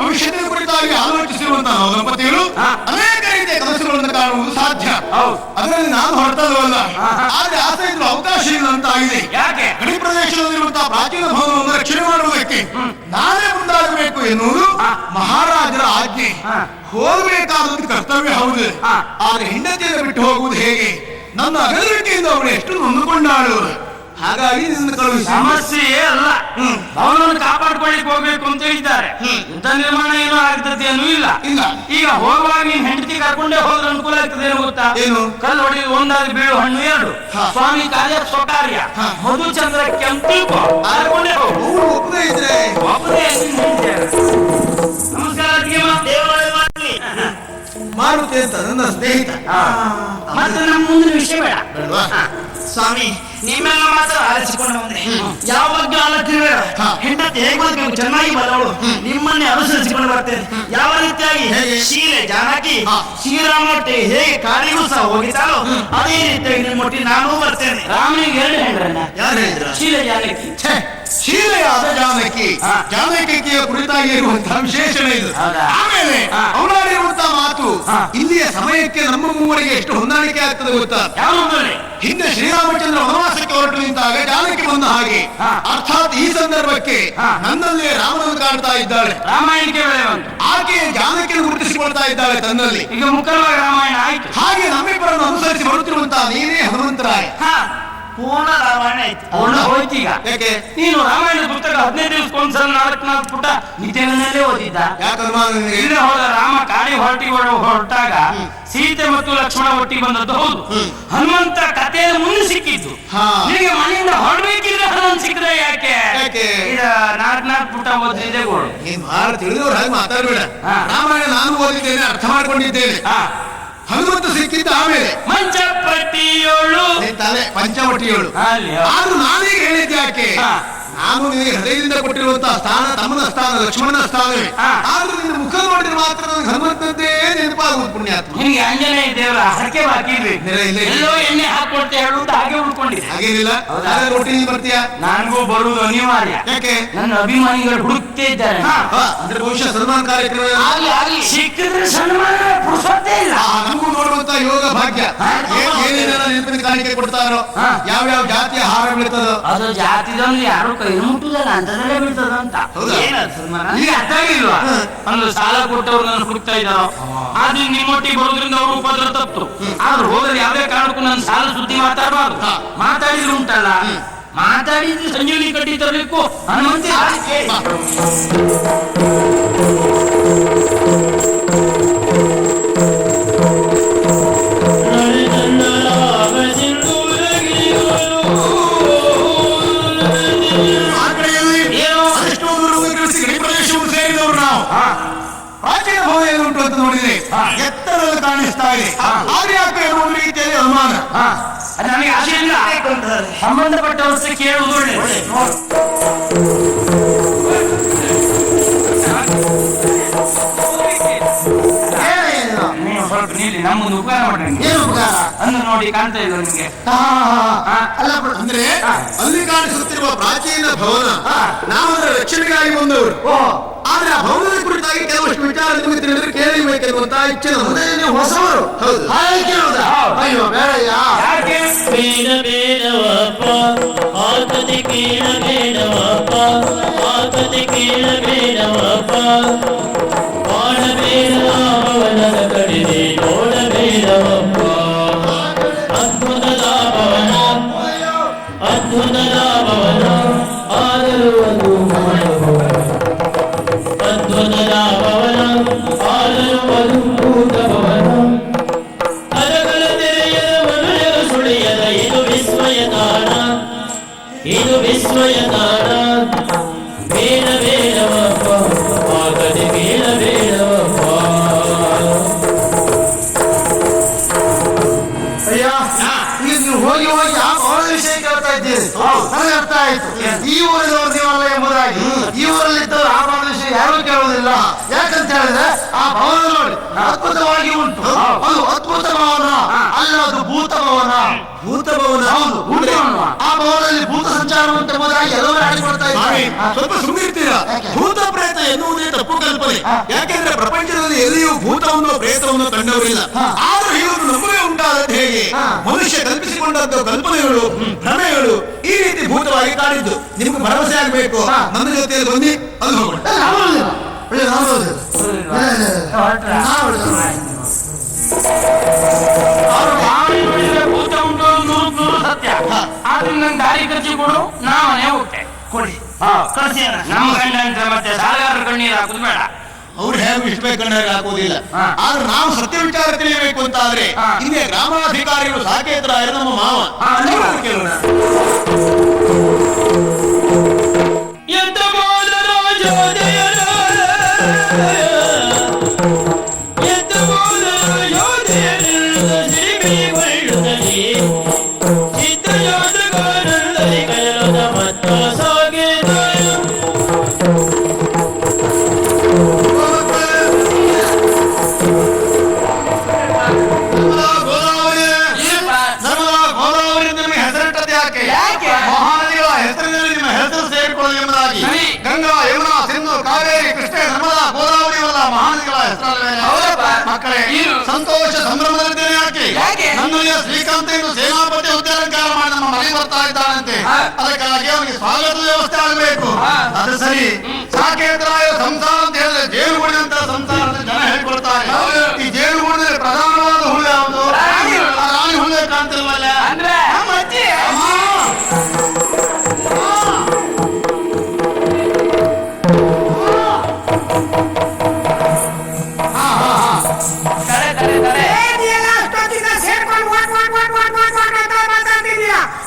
Speaker 1: ಭವಿಷ್ಯದ ಕುರಿತಾಗಿ ಆಲೋಚಿಸಿರುವಂತಹ ನಾವು ದಂಪತಿಗಳು ಅನೇಕ ರೀತಿಯ ಕನಸುಗಳನ್ನು ಕಾಣುವುದು ಸಾಧ್ಯ. ಅದರಲ್ಲಿ ನಾನು ಹೊರಟದವಲ್ಲ, ಆದ್ರೆ ಆಸೆ ಇದ್ರೂ ಅವಕಾಶ ಇಲ್ಲ ಅಂತ ಆಗಿದೆ.
Speaker 4: ಯಾಕೆ?
Speaker 1: ಗಡಿ ಪ್ರದೇಶದಲ್ಲಿರುವಂತಹ ಪ್ರಾಚೀನ ಭವನವನ್ನು ರಕ್ಷಣೆ ಮಾಡುವುದಕ್ಕೆ ನಾನೇ ಮುಂದಾಗಬೇಕು ಎನ್ನುವುದು ಮಹಾರಾಜರ ಆಜ್ಞೆ. ಹೋಗಬೇಕಾದದ್ದು ಕರ್ತವ್ಯ ಹೌದು, ಆದ್ರೆ ಹೆಂಡತಿಯನ್ನು ಬಿಟ್ಟು ಹೋಗುವುದು ಹೇಗೆ? ನನ್ನ ಅಗಲಿಕೆಯಿಂದ ಅವಳು ಎಷ್ಟು ನೊಂದುಕೊಂಡಾಳು. ಹಾಗಾಗಿ ನಿನ್ನ ಕಳುಹಿಸಿ.
Speaker 4: ಸಮಸ್ಯೆಯೇ ಅಲ್ಲ, ಅವನನ್ನು ಕಾಪಾಡ್ಕೊಳ್ಳಿಕ್ಕೆ ಹೋಗ್ಬೇಕು ಅಂತ ಹೇಳಿದ್ದಾರೆ. ಯುದ್ಧ ನಿರ್ಮಾಣ ಏನೋ ಆಗ್ತದೇನೂ ಇಲ್ಲ. ಈಗ ಹೋಗುವಾಗ ನೀನ್ ಹೆಂಡತಿ ಕರ್ಕೊಂಡೇ ಹೋದ್ರೆ ಅನುಕೂಲ ಆಗ್ತದೆ ಏನು ಗೊತ್ತಾ?
Speaker 1: ಏನು?
Speaker 4: ಕಲ್ಲು ಹೊಡೆದು ಒಂದಾದ್ರು ಬೀಳು ಹಣ್ಣು ಎರಡು. ಸ್ವಾಮಿ ಕಾರ್ಯ ಸ್ವಕಾರ್ಯ, ಮಧುಚಂದ್ರ ಕೆಂಪು ಕರ್ಕೊಂಡೇ ಹೋಗು.
Speaker 1: ಒಪ್ಪದೇ ಇದ್ರೆ
Speaker 4: ಒಬ್ಬನೇ ನಮಸ್ಕಾರ
Speaker 1: ಮಾರುತಿ ಅಂತ ನನ್ನ ಸ್ನೇಹಿತ.
Speaker 3: ಮತ್ತೆ ನಮ್ಮ ಮುಂದಿನ ವಿಷಯ ಬೇಡ.
Speaker 5: ಸ್ವಾಮಿ, ನಿಮ್ಮೆಲ್ಲ ಮಾತ್ರ ಆಲಿಸಿಕೊಂಡು ಬಂದೆ. ಯಾವ ಬಗ್ಗೆ ಆಲೋಚನೆ ಹೆಂಡತಿ ಹೇಗೆ ಬದುಕಬೇಕು, ಚೆನ್ನಾಗಿ ಬದಲು ನಿಮ್ಮನ್ನೇ ಅನುಸರಿಸಿಕೊಂಡು ಬರ್ತೇನೆ. ಯಾವ ರೀತಿಯಾಗಿ ಶೀಲೆ ಜಾನಕಿ ಶ್ರೀರಾಮೊಟ್ಟಿ ಹೇಗೆ ಕಾಲಿಗೂ ಸಹ ಹೋಗಿದ್ದಾಳೋ ಅದೇ ರೀತಿಯಾಗಿ ನಿಮ್ಮೊಟ್ಟಿ ನಾನೂ ಬರ್ತೇನೆ.
Speaker 3: ರಾಮನಿಗೆ ಎರಡು ಹೆಂಡ್ರನ್ನ
Speaker 1: ಯಾರು ಹೇಳಿದ್ರ?
Speaker 3: ಶೀಲೆ ಜಾನಕಿ.
Speaker 1: ಶೀಲೆಯಾದ ಜಾನಕಿ, ಜಾನಕಿಯ ಕುರಿತಾಗಿ ಇರುವಂತಹ ವಿಶೇಷಣೆ ಇದು. ಆಮೇಲೆ ಅವಳಾಡಿರುವಂತಹ ಮಾತು ಇಲ್ಲಿಯ ಸಮಯಕ್ಕೆ ನಮ್ಮ ಮೂವರಿಗೆ ಎಷ್ಟು ಹೊಂದಾಣಿಕೆ ಆಗ್ತದೆ ಗೊತ್ತಾ? ಹಿಂದೆ ಶ್ರೀರಾಮಚಂದ್ರ ವನವಾಸಕ್ಕೆ ಹೊರಟು ನಿಂತಾಗ ಜಾನಕಿ ಬಂದ ಹಾಗೆ, ಅರ್ಥಾತ್ ಈ ಸಂದರ್ಭಕ್ಕೆ ನನ್ನಲ್ಲೇ ರಾಮನನ್ನು ಕಾಣ್ತಾ ಇದ್ದಾಳೆ.
Speaker 4: ರಾಮಾಯಣಕ್ಕೆ ಬೆಳೆ ಬಂತು.
Speaker 1: ಆಕೆ ಜಾನಕಿಯನ್ನು ಗುರುತಿಸಿಕೊಳ್ತಾ ಇದ್ದಾಳೆ ತನ್ನಲ್ಲಿ.
Speaker 4: ಈಗ ಮುಖ್ಯವಾಗಿ ರಾಮಾಯಣ ಆಯ್ತು.
Speaker 1: ಹಾಗೆ ನಮ್ಮಿಬ್ಬರನ್ನು ಅನುಸರಿಸಿ ಬರುತ್ತಿರುವಂತಹ ನೀನೇ ಹನುಮಂತರಾಯ.
Speaker 5: ಪೂರ್ಣ ರಾಮಾಯಣ ಆಯ್ತು.
Speaker 4: ಪೂರ್ಣ ಹೋಯ್ತೀಗ.
Speaker 1: ಯಾಕೆ?
Speaker 4: ನೀನು ರಾಮಾಯಣ ಪುಸ್ತಕ 15 ದಿವಸಕ್ಕೊಂದ್ಸಲ 4 ಪುಟ ನಿತ್ಯನಲ್ಲೇ ಓದಿದ್ದ.
Speaker 1: ಯಾಕಂದ್ರೆ
Speaker 4: ಹೋದ ರಾಮ ಕಾಡಿ ಹೊರಟಾಗ ಸೀತೆ ಮತ್ತು ಲಕ್ಷ್ಮಣ ಒಟ್ಟಿಗೆ ಬಂದದ್ದು ಹೌದು. ಹನುಮಂತ ಕಥೆಯನ್ನು ಮುಂದೆ ಸಿಕ್ಕಿದ್ದು. ನಿನಗೆ ಮನೆಯಿಂದ ಹೊರಬೇಕಿದ್ರೆ ಹನುಮಂತ ಸಿಕ್ಕರೆ ಯಾಕೆ? ಈಗ 4 ಪುಟ ಓದಿದೆ ಗೋಳು.
Speaker 1: ನೀನ್ ಬಹಳ ತಿಳಿದವ್ರು ಹಾಗೆ ಮಾತಾಡ್ಬೇಡ. ರಾಮಾಯಣ ನಾನು ಓದಿದ್ದೇನೆ, ಅರ್ಥ ಮಾಡ್ಕೊಂಡಿದ್ದೇನೆ. ಹನುಮಂತ ಸಿಕ್ಕಿದ್ದ ಆಮೇಲೆ
Speaker 4: ಮಂಚಪಟ್ಟಿಯೋಳು
Speaker 1: ತಲೆ ಪಂಚವಟಿಯೋಳು. ಆದ್ರೂ ನಾನೀಗ ಹೇಳಿದ್ದೆ ಯಾಕೆ? ನಾನು ನಿನಗೆ ಹೃದಯದಿಂದ ಕೊಟ್ಟಿರುವಂತಹ ಸ್ಥಾನ ತಮ್ಮನ ಸ್ಥಾನ, ಲಕ್ಷ್ಮಣನ ಸ್ಥಾನವೇ. ಆದ್ರೂ ನಿನ್ನ ಮುಖ ನೋಡಿದ್ರೆ ಮಾತ್ರ ನನಗೆ ಹನುಮಂತದ್ದೇ ನೆನಪಾಗುವುದು. ಪುಣ್ಯಾತ್ಮ,
Speaker 4: ನಿನ್ಗೆ ಆಂಜನೇಯ ದೇವರ ಹರಕೆ ಬಾಕಿ ಎಲ್ಲೋ ಎಣ್ಣೆ ಹಾಕೊಡ್ತೆ ಹೇಳುವುದು ಹಾಗೆ ಉಳ್ಕೊಂಡಿದೆ.
Speaker 1: ಹಾಗೇನಿಲ್ಲ. ಒಟ್ಟಿಗೆ ಬರ್ತೀಯಾ?
Speaker 4: ನನಗೂ ಬರುವುದು ಅನಿವಾರ್ಯ.
Speaker 1: ಯಾಕೆ?
Speaker 4: ನನ್ನ ಅಭಿಮಾನಿಗಳು ಹುಡುಕ್ತೇ ಇದ್ದಾರೆ.
Speaker 1: ಅಂದ್ರೆ ಬಹುಶಃ ಸನ್ಮಾನ ಕಾರ್ಯಕ್ರಮ
Speaker 4: ಸಿಕ್ಕಿದ್ರೆ ಸನ್ಮಾನ ಪುರುಷತ್ತೇ ಇಲ್ಲ.
Speaker 1: ನಮಗೂ ನೋಡುವಂತ ಯೋಗ ಭಾಗ್ಯ. ಏನೇನೆಲ್ಲ ನೆನಪಿನ ಕಾಣಿಕೆ ಕೊಡ್ತಾರೋ, ಯಾವ್ಯಾವ ಜಾತಿಯ ಆಹಾರ ಬೀಳ್ತದೋ
Speaker 3: ಅದು ಜಾತಿದಲ್ಲಿ ಯಾರು ಕೈ ಮುಟ್ಟುದಲ್ಲ ಅಂತದಲ್ಲೇ ಬೀಳ್ತದಂತ.
Speaker 4: ಈಗ ಅರ್ಥ ಆಗಿಲ್ವಾ? ಒಂದು ಸಾಲ ಕೊಟ್ಟವ್ರು ನನ್ನ ಹುಡುಕ್ತಾ ಇದ್ದಾರೋ, ಅದು ನಿಮ್ಮೊಟ್ಟಿಗೆ ಬರೋದ್ರಿಂದ ಅವರು ಉಪದ್ರ ತಪ್ಪು. ಆದ್ರೂ ಹೋದ್ರೆ ಯಾವ್ದೇ ಕಾರಣಕ್ಕೂ ನನ್ನ ಸಾಲ ಸುದ್ದಿ ಮಾತಾಡಬಾರ್ದು. ಮಾತಾಡಿದ್ರು ಉಂಟಲ್ಲ, ಮಾತಾಡಿದ್ರೆ ಸಂಜೀವನಿ ಕಟ್ಟಿ ತರಲಿಕ್ಕೂ ಹನುಮಂತ.
Speaker 1: ಪ್ರಾಚೀನ ಭವನ ಉಂಟು ಅಂತ ನೋಡಿದ್ರೆ ಎತ್ತರದಲ್ಲಿ ಕಾಣಿಸ್ತಾ ಇದೆ. ಆದ್ರೆ ಯಾಕೆ ಒಂದು ರೀತಿಯಲ್ಲಿ ಅನುಮಾನ.
Speaker 4: ನನಗೆ ಆಸೆ ಇಲ್ಲ, ಸಂಬಂಧಪಟ್ಟ ವಸ್ತು ಕೇಳುವುದು ಒಳ್ಳೆ. ನೀವು ಸ್ವಲ್ಪ ನೀಡಿ ನಮ್ಮೊಂದು ಉಪಕಾರ ಮಾಡ್ರಿ.
Speaker 1: ಏನು ಉಪಕಾರ?
Speaker 4: ಅಂದು ನೋಡಿ ಕಾಣ್ತಾ ಇಲ್ಲ ನಿಮ್ಗೆ?
Speaker 1: ಅಲ್ಲ, ಅಂದ್ರೆ ಅಲ್ಲಿ ಕಾಣಿಸುತ್ತಿರುವ ಪ್ರಾಚೀನ ಭವನ ನಾವು ಅದರ ರಕ್ಷಣೆಗಾಗಿ ಬಂದವರು. ಆದ್ರೆ ಆ ಭವನದ ಕುರಿತಾಗಿ ಕೆಲವಷ್ಟು ವಿಚಾರ ನಿಮಗೆ ತಿಳಿದ್ರೆ ಕೇಳಬೇಕೆನ್ನುವಂತ ಇಚ್ಛೆ ನಮ್ಮದೇ. ಹೊಸವರು ಹೌದು. ಅಯ್ಯೋ ಬೇಡಯ್ಯ.
Speaker 4: ಯಾಕೆ?
Speaker 5: ಬೇಡ ಬೇಡವಪ್ಪ, ಆತದೆ ಕೇಳ ಬೇಡವಪ್ಪ, ಆತದೆ ಕೇಳ ಬೇಡವಪ್ಪ, ಮಾಡಬೇಡ ಅವನ ಕಡೆಗೆ ನೋಡಬೇಡವಪ್ಪ. ಅದ್ಭುತದ ಭವನ, ಅದ್ಭುತದ ಭವನ, ಆದರೂ ಅದು ಮಾಡಬಹುದು. ಅದ್ಭುತದ ಭವನ, ಆದರೂ ಅದು ಭೂತ ಭವನ. ಅರಗಳ ತೆರೆಯದ ಮನುಜರು ಸುಳಿಯದ ಇದು ವಿಸ್ಮಯ ತಾಣ, ಇದು ವಿಸ್ಮಯ ತಾಣ. ಬೇಡ ಬೇಡವಪ್ಪ, ಆಗದೆ ಬೇಡ ಬೇಡವಪ್ಪ.
Speaker 1: ಅಯ್ಯ, ಈಗ ನೀವು ಹೋಗಿ ಹೋಗಿ ಆ ಭವನ ವಿಷಯ ಕೇಳ್ತಾ ಇದ್ದೀರಿ. ನನಗೆ ಅರ್ಥ ಆಯ್ತು. ಈ ಊರಿನವರು ನೀವಲ್ಲ ಎಂಬುದಾಗಿ. ಈ ಊರಲ್ಲಿದ್ದವರು ಆ ಭವನ ವಿಷಯ ಯಾರು ಕೇಳುವುದಿಲ್ಲ. ಯಾಕಂತ ಹೇಳಿದ್ರೆ ಆ ಭವನ ನೋಡಿ ಅದ್ಭುತವಾಗಿ ಉಂಟು. ಅದು ಅದ್ಭುತ ಭವನ ಅಲ್ಲ, ಅದು ಭೂತ ಭವನ. ಭೂತ ಭವನ ಹೌದು. ಆ ಭವನದಲ್ಲಿ ಭೂತ ಸಂಚಾರ ಉಂಟು ಎಂಬುದಾಗಿ ಎಲ್ಲರೂ ಆಡಿಕೊಳ್ತಾ ಇದ್ದಾರೆ. ಸ್ವಲ್ಪ ಸುಮ್ಮನಿರ್ತೀರಾ? ಭೂತ ಪ್ರೇತ ಎನ್ನುವುದೇ ತಪ್ಪು ಕಲ್ಪನೆ. ಯಾಕೆಂದ್ರೆ ಪ್ರಪಂಚದಲ್ಲಿ ಎಲ್ಲಿಯೂ ಭೂತವನ್ನು ಪ್ರೇತವನ್ನು ಕಂಡವರಿಲ್ಲ. ಆದ್ರೂ ಹೀಗೊಂದು ನಂಬಿಕೆ ಉಂಟಾದದ್ದು ಹೇಗೆ? ಮನುಷ್ಯ ಕಲ್ಪಿಸಿಕೊಂಡದ್ದು ಕಲ್ಪನೆಗಳು, ಭ್ರಮೆಗಳು ಈ ರೀತಿ ಭೂತವಾಗಿ ಕಾಡಿದ್ದು. ನಿಮ್ಗೆ ಭರವಸೆ ಆಗ್ಬೇಕು, ನನ್ನ ಜೊತೆಯಲ್ಲಿ ಬನ್ನಿ, ಅಲ್ಲಿ ಹೋಗೋಣ.
Speaker 4: ಭೂತ ಉಂಟು ನೂರು ಸತ್ಯ. ಆದ್ರೆ ನನ್ ದಾರಿ ಖರ್ಚಿ ಕೊಡು, ನಾ ಮನೆ ಹೋಗ್ತೆ
Speaker 5: ಕೊಡಿ ಕಳಿಸಿ
Speaker 4: ನಮ್ಮ ಗಂಡ ಅಂತ ಮತ್ತೆ ಸಾಲಗಾರರ ಕಣ್ಣೀರು ಹಾಕುದು ಬೇಡ.
Speaker 1: ಅವ್ರು ಹೇಗೆ ಇಷ್ಟ ಕಣ್ಣಾಗ ಹಾಕೋದಿಲ್ಲ. ಆದ್ರೆ ನಾವು ಸತ್ಯ ವಿಚಾರ ತಿಳಿಯಬೇಕು ಅಂತ ಆದ್ರೆ ಹಿಂದೆ ಗ್ರಾಮಾಧಿಕಾರಿಗಳು ಸಾಕೇತರಾಯರು ನಮ್ಮ ಮಾವ. ಕೇಳೋಣ. ಗಂಗಾ, ಯಮುನಾ, ಸಿಂಧು, ಕಾವೇರಿ, ಕೃಷ್ಣ, ನರ್ಮದಾ, ಗೋದಾವರಿ ಎಲ್ಲ ಮಹಾನದಿಗಳ ಹೆಸರಲ್ಲವೇ ಮಕ್ಕಳೇ? ಸಂತೋಷ ಸಂಭ್ರಮದಲ್ಲಿದ್ದೇನೆ. ಯಾಕೆ? ನನ್ನಲ್ಲಿಯ ಶ್ರೀಕಾಂತ ಎಂದು ಸೇನಾಪತಿ ಹುದ್ದೆಯಲಂಕಾರ ಮಾಡಿ ನಮ್ಮ ಮನೆ ಬರ್ತಾ ಇದ್ದಾನಂತೆ. ಅದಕ್ಕಾಗಿ ಅವನಿಗೆ ಸ್ವಾಗತ ವ್ಯವಸ್ಥೆ ಆಗಬೇಕು. ಅದು ಸರಿ. ಸಾಕೇತರಾಯ ಸಂಸಾರ ಅಂತ ಹೇಳಿದ್ರೆ ಜೇನುಗೂಡಿನಂತ ಸಂಸಾರದ ಜನ ಹೇಳ್ಕೊಳ್ತಾರೆ. ಈ ಜೇನುಗೂಡಿನಲ್ಲಿ ಪ್ರಧಾನವಾದ ಹುಳು ಯಾವುದು? ರಾಣಿ ಹುಳು ಕಾಣ್ತಿಲ್ವಲ್ಲ?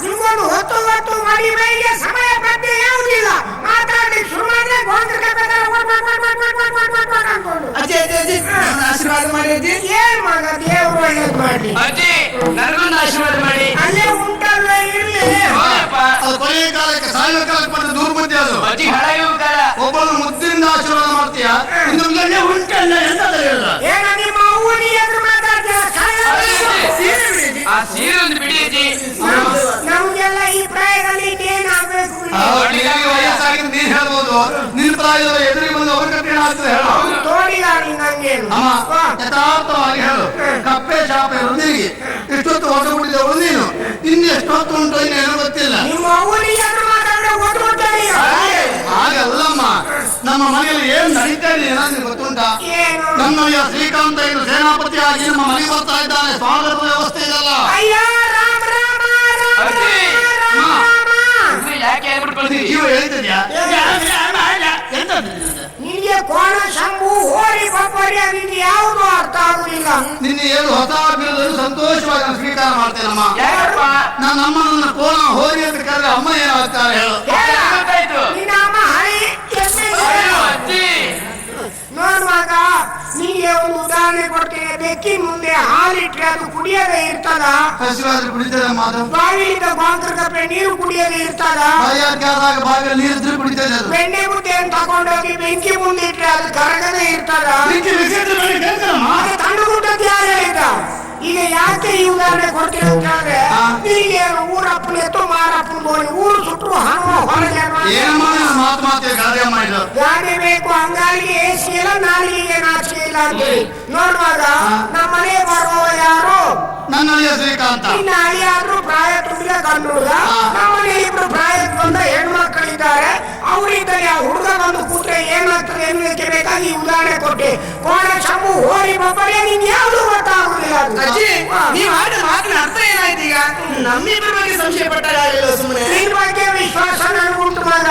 Speaker 2: ನಿಮ್ಗೊಂದು ಹೊತ್ತು ಮಾಡಿ ಮೈಗೆ ಸಮಯ ಪ್ರಜ್ಞೆ ಯಾವುದಿಲ್ಲ. ಮಾತಾಡ್ಲಿಕ್ಕೆ ಶುರು ಮಾಡಿದ್ರೆ ಆಶೀರ್ವಾದ ಮಾಡಿ. ಏನ್ ಮಗ ದೇವ್ರು ಒಳ್ಳೇದು ಮಾಡಿ.
Speaker 4: ನನಗೊಂದು ಆಶೀರ್ವಾದ ಮಾಡಿ.
Speaker 2: ಅಲ್ಲೇ ಉಂಟಲ್ಲ ಇರ್ಲಿ.
Speaker 1: ಅದು ಕೊನೆಯ ಕಾಲಕ್ಕೆ ಸಾಯುವ ಕಾಲಕ್ಕೆ ಬಂದ ದುರ್ಬುದ್ಧಿ ಅದು. ಒಬ್ಬನು ಮುದ್ದಿನಿಂದ ಆಶೀರ್ವಾದ ಮಾಡ್ತೀಯ, ಇನ್ನೊಂದಲ್ಲೇ ಉಂಟಲ್ಲ ಎಂತ
Speaker 2: ಏನ ನಿಮ್ಮ ಊರಿ ಎದುರು ಮಾತಾಡ್ತೀರ?
Speaker 4: ಆ ಸೀರೆ ಒಂದು ಬಿಡಿ.
Speaker 2: ನಮ್ಗೆಲ್ಲ ಈ ಪ್ರಾಯದಲ್ಲಿ ಏನಾಗ್ಬೇಕು?
Speaker 1: ವಯಸ್ಸಾಗಿ ನೀನ್ ಹೇಳ್ಬೋದು, ನಿನ್ ಪ್ರಾಯದ ಎದುರಿಗೆ ಬಂದು ಅವ್ರ ಕತೆ ಏನಾಗ್ತದೆ ಹೇಳು.
Speaker 2: ತೋಡಿದಾರಿ ನಂಗೇನು
Speaker 1: ಯಥಾರ್ಥವಾಗಿ ಹೇಳು. ಕಪ್ಪೆ ಶಾಪ ನಿನಗೆ ಎಷ್ಟೊತ್ತು ಹೊಸ ಬಿಟ್ಟಿದ್ದವಳು ನೀನು, ಇನ್ನೆಷ್ಟೊತ್ತು ಉಂಟು ಇನ್ನೇನು ಗೊತ್ತಿಲ್ಲ.
Speaker 2: ನಿಮ್ಮ ಊರಿ ಎದುರು ಮಾತಾಡಿದ್ರೆ ಓದ್ಕೊಳ್ತಾರೆ.
Speaker 1: ಹಾಗಲ್ಲಮ್ಮ, ನಮ್ಮ ಮನೆಯಲ್ಲಿ ಏನ್ ನಡೀತಾ ಇದೆ ನನಗೆ ಗೊತ್ತುಂಟಾ? ನನ್ನಯ್ಯ ಶ್ರೀಕಾಂತ ಎಂದು ಸೇನಾಪತಿಯಾಗಿ ನಮ್ಮ ಮನೆಗೆ ಬರ್ತಾ ಇದ್ದಾನೆ. ಸ್ವಾಗತ ವ್ಯವಸ್ಥೆ ಇದಲ್ಲ.
Speaker 2: ಅಯ್ಯ ರಾಮ ರಾಮ
Speaker 1: ಜೀವ ಹೇಳ್ತಿದ್ಯಾ?
Speaker 2: ನಿನಗೆ ಕೋಣ ಶಂಭು ಹೋರಿ ಬಬ್ಬರಿ ಅದಕ್ಕೆ ಯಾವುದು ಅರ್ಥ ಆಗುದಿಲ್ಲ.
Speaker 1: ನಿನ್ನೆ ಏನು ಹೊಸ ಬಿರುದನ್ನು ಸಂತೋಷವಾಗಿ ನಾನು ಸ್ವೀಕಾರ ಮಾಡ್ತೇನಮ್ಮ. ನನ್ನ ಅಮ್ಮ ನನ್ನ ಕೋಣ ಹೋರಿ ಅಂತ ಕರೆದ್ರೆ ಅಮ್ಮ ಏನಾಗ್ತಾರೆ ಹೇಳು?
Speaker 2: ನಿನ್ನ ಅಮ್ಮ ಹಳಿ ನೋಡುವಾಗ ನಿನಗೆ ಒಂದು ಉದಾಹರಣೆ ಕೊಡ್ತೇನೆ. ಬೆಕ್ಕಿನ ಮುಂದೆ ಹಾಲಿಟ್ರೆ ಅದು ಕುಡಿಯದೇ ಇರ್ತದ?
Speaker 1: ಹಸಿರಾದ್ರೆ ಕುಡಿತದಮ್ಮ. ಅದು
Speaker 2: ಬಾವಿಯಿಂದ ಬಾಂಕರ್ ಕಪ್ಪೆ ನೀರು ಕುಡಿಯದೇ ಇರ್ತದ?
Speaker 1: ಬಾವಿಯಲ್ಲಿ ನೀರು ಇದ್ರೆ ಕುಡಿತದೆ. ಅದು
Speaker 2: ಬೆಣ್ಣೆ ಮುದ್ದೆಯನ್ನು ತಗೊಂಡೋಗಿ ಬೆಂಕಿ ಮುಂದೆ ಇಟ್ರೆ ಅದು ಕರಗದೇ ಇರ್ತದ? ತಣ್ಣು ಗುಡ್ಡದ್ದು ಯಾರು ಹೇಳಿದ? ಈಗ ಯಾಕೆ ಈ ಉದಾಹರಣೆ ಕೊಡ್ತೀನಿ ಅಂತ ಹೇಳಿದ್ರೆ, ನಿನಗೆ ಊರಪ್ಪನ ಎತ್ತು ಮಾರಪ್ಪನ ಗೋಳಿ ಊರು ಸುಟ್ಟರು ಹಣ್ಣು ಹೊರಗೆ ಗಾಡಿ ಬೇಕು. ಹಂಗಾಗಿ ಏಸಿ ಇಲ್ಲ, ನಾಲಿಗೆ ನಾಚಿಕೆ ಇಲ್ಲ ಅಂತೇಳಿ ನೋಡುವಾಗ ನಮ್ಮ ಮನೆ ಬರುವ ಯಾರು?
Speaker 1: ನನ್ನ ಶ್ರೀಕಾಂತ.
Speaker 2: ಇನ್ನ ಅಳಿಯಾದ್ರೂ ಪ್ರಾಯ ತುಂಬಿದ ಗಂಡು ಹುಡುಗ. ನಮ್ಮನೆ ಇಬ್ರು ಪ್ರಾಯಕ್ಕೆ ಬಂದ ಹೆಣ್ಮಕ್ಳಿದ್ದಾರೆ. ಅವರಿದ್ದಲ್ಲಿ ಆ ಹುಡುಗ ಬಂದು ಕೂತ್ರೆ ಏನಾಗ್ತದೆ ಎನ್ನುವುದಕ್ಕೆ ಬೇಕಾಗಿ ಈ ಉದಾಹರಣೆ ಕೊಟ್ಟೆ. ಕೋಣ ಶಂಭು ಹೋರಿ ಬಬ್ಬರಿ ನಿಮ್ಗೆ ಯಾವುದು ಗೊತ್ತಾಗುದಿಲ್ಲ.
Speaker 5: ನೀವು ಆದ ಮಾತಿನ ಅರ್ಥ ಏನಾಯ್ತು? ಈಗ ನಮ್ಮಿಬ್ಬರ ಬಗ್ಗೆ ಸಂಶಯ ಪಟ್ಟಾಗಲಿಲ್ಲ. ಸುಮ್ಮನೆ
Speaker 2: ನಿನ್ ಬಗ್ಗೆ ವಿಶ್ವಾಸ ನನಗುಂಟು ಮಗ.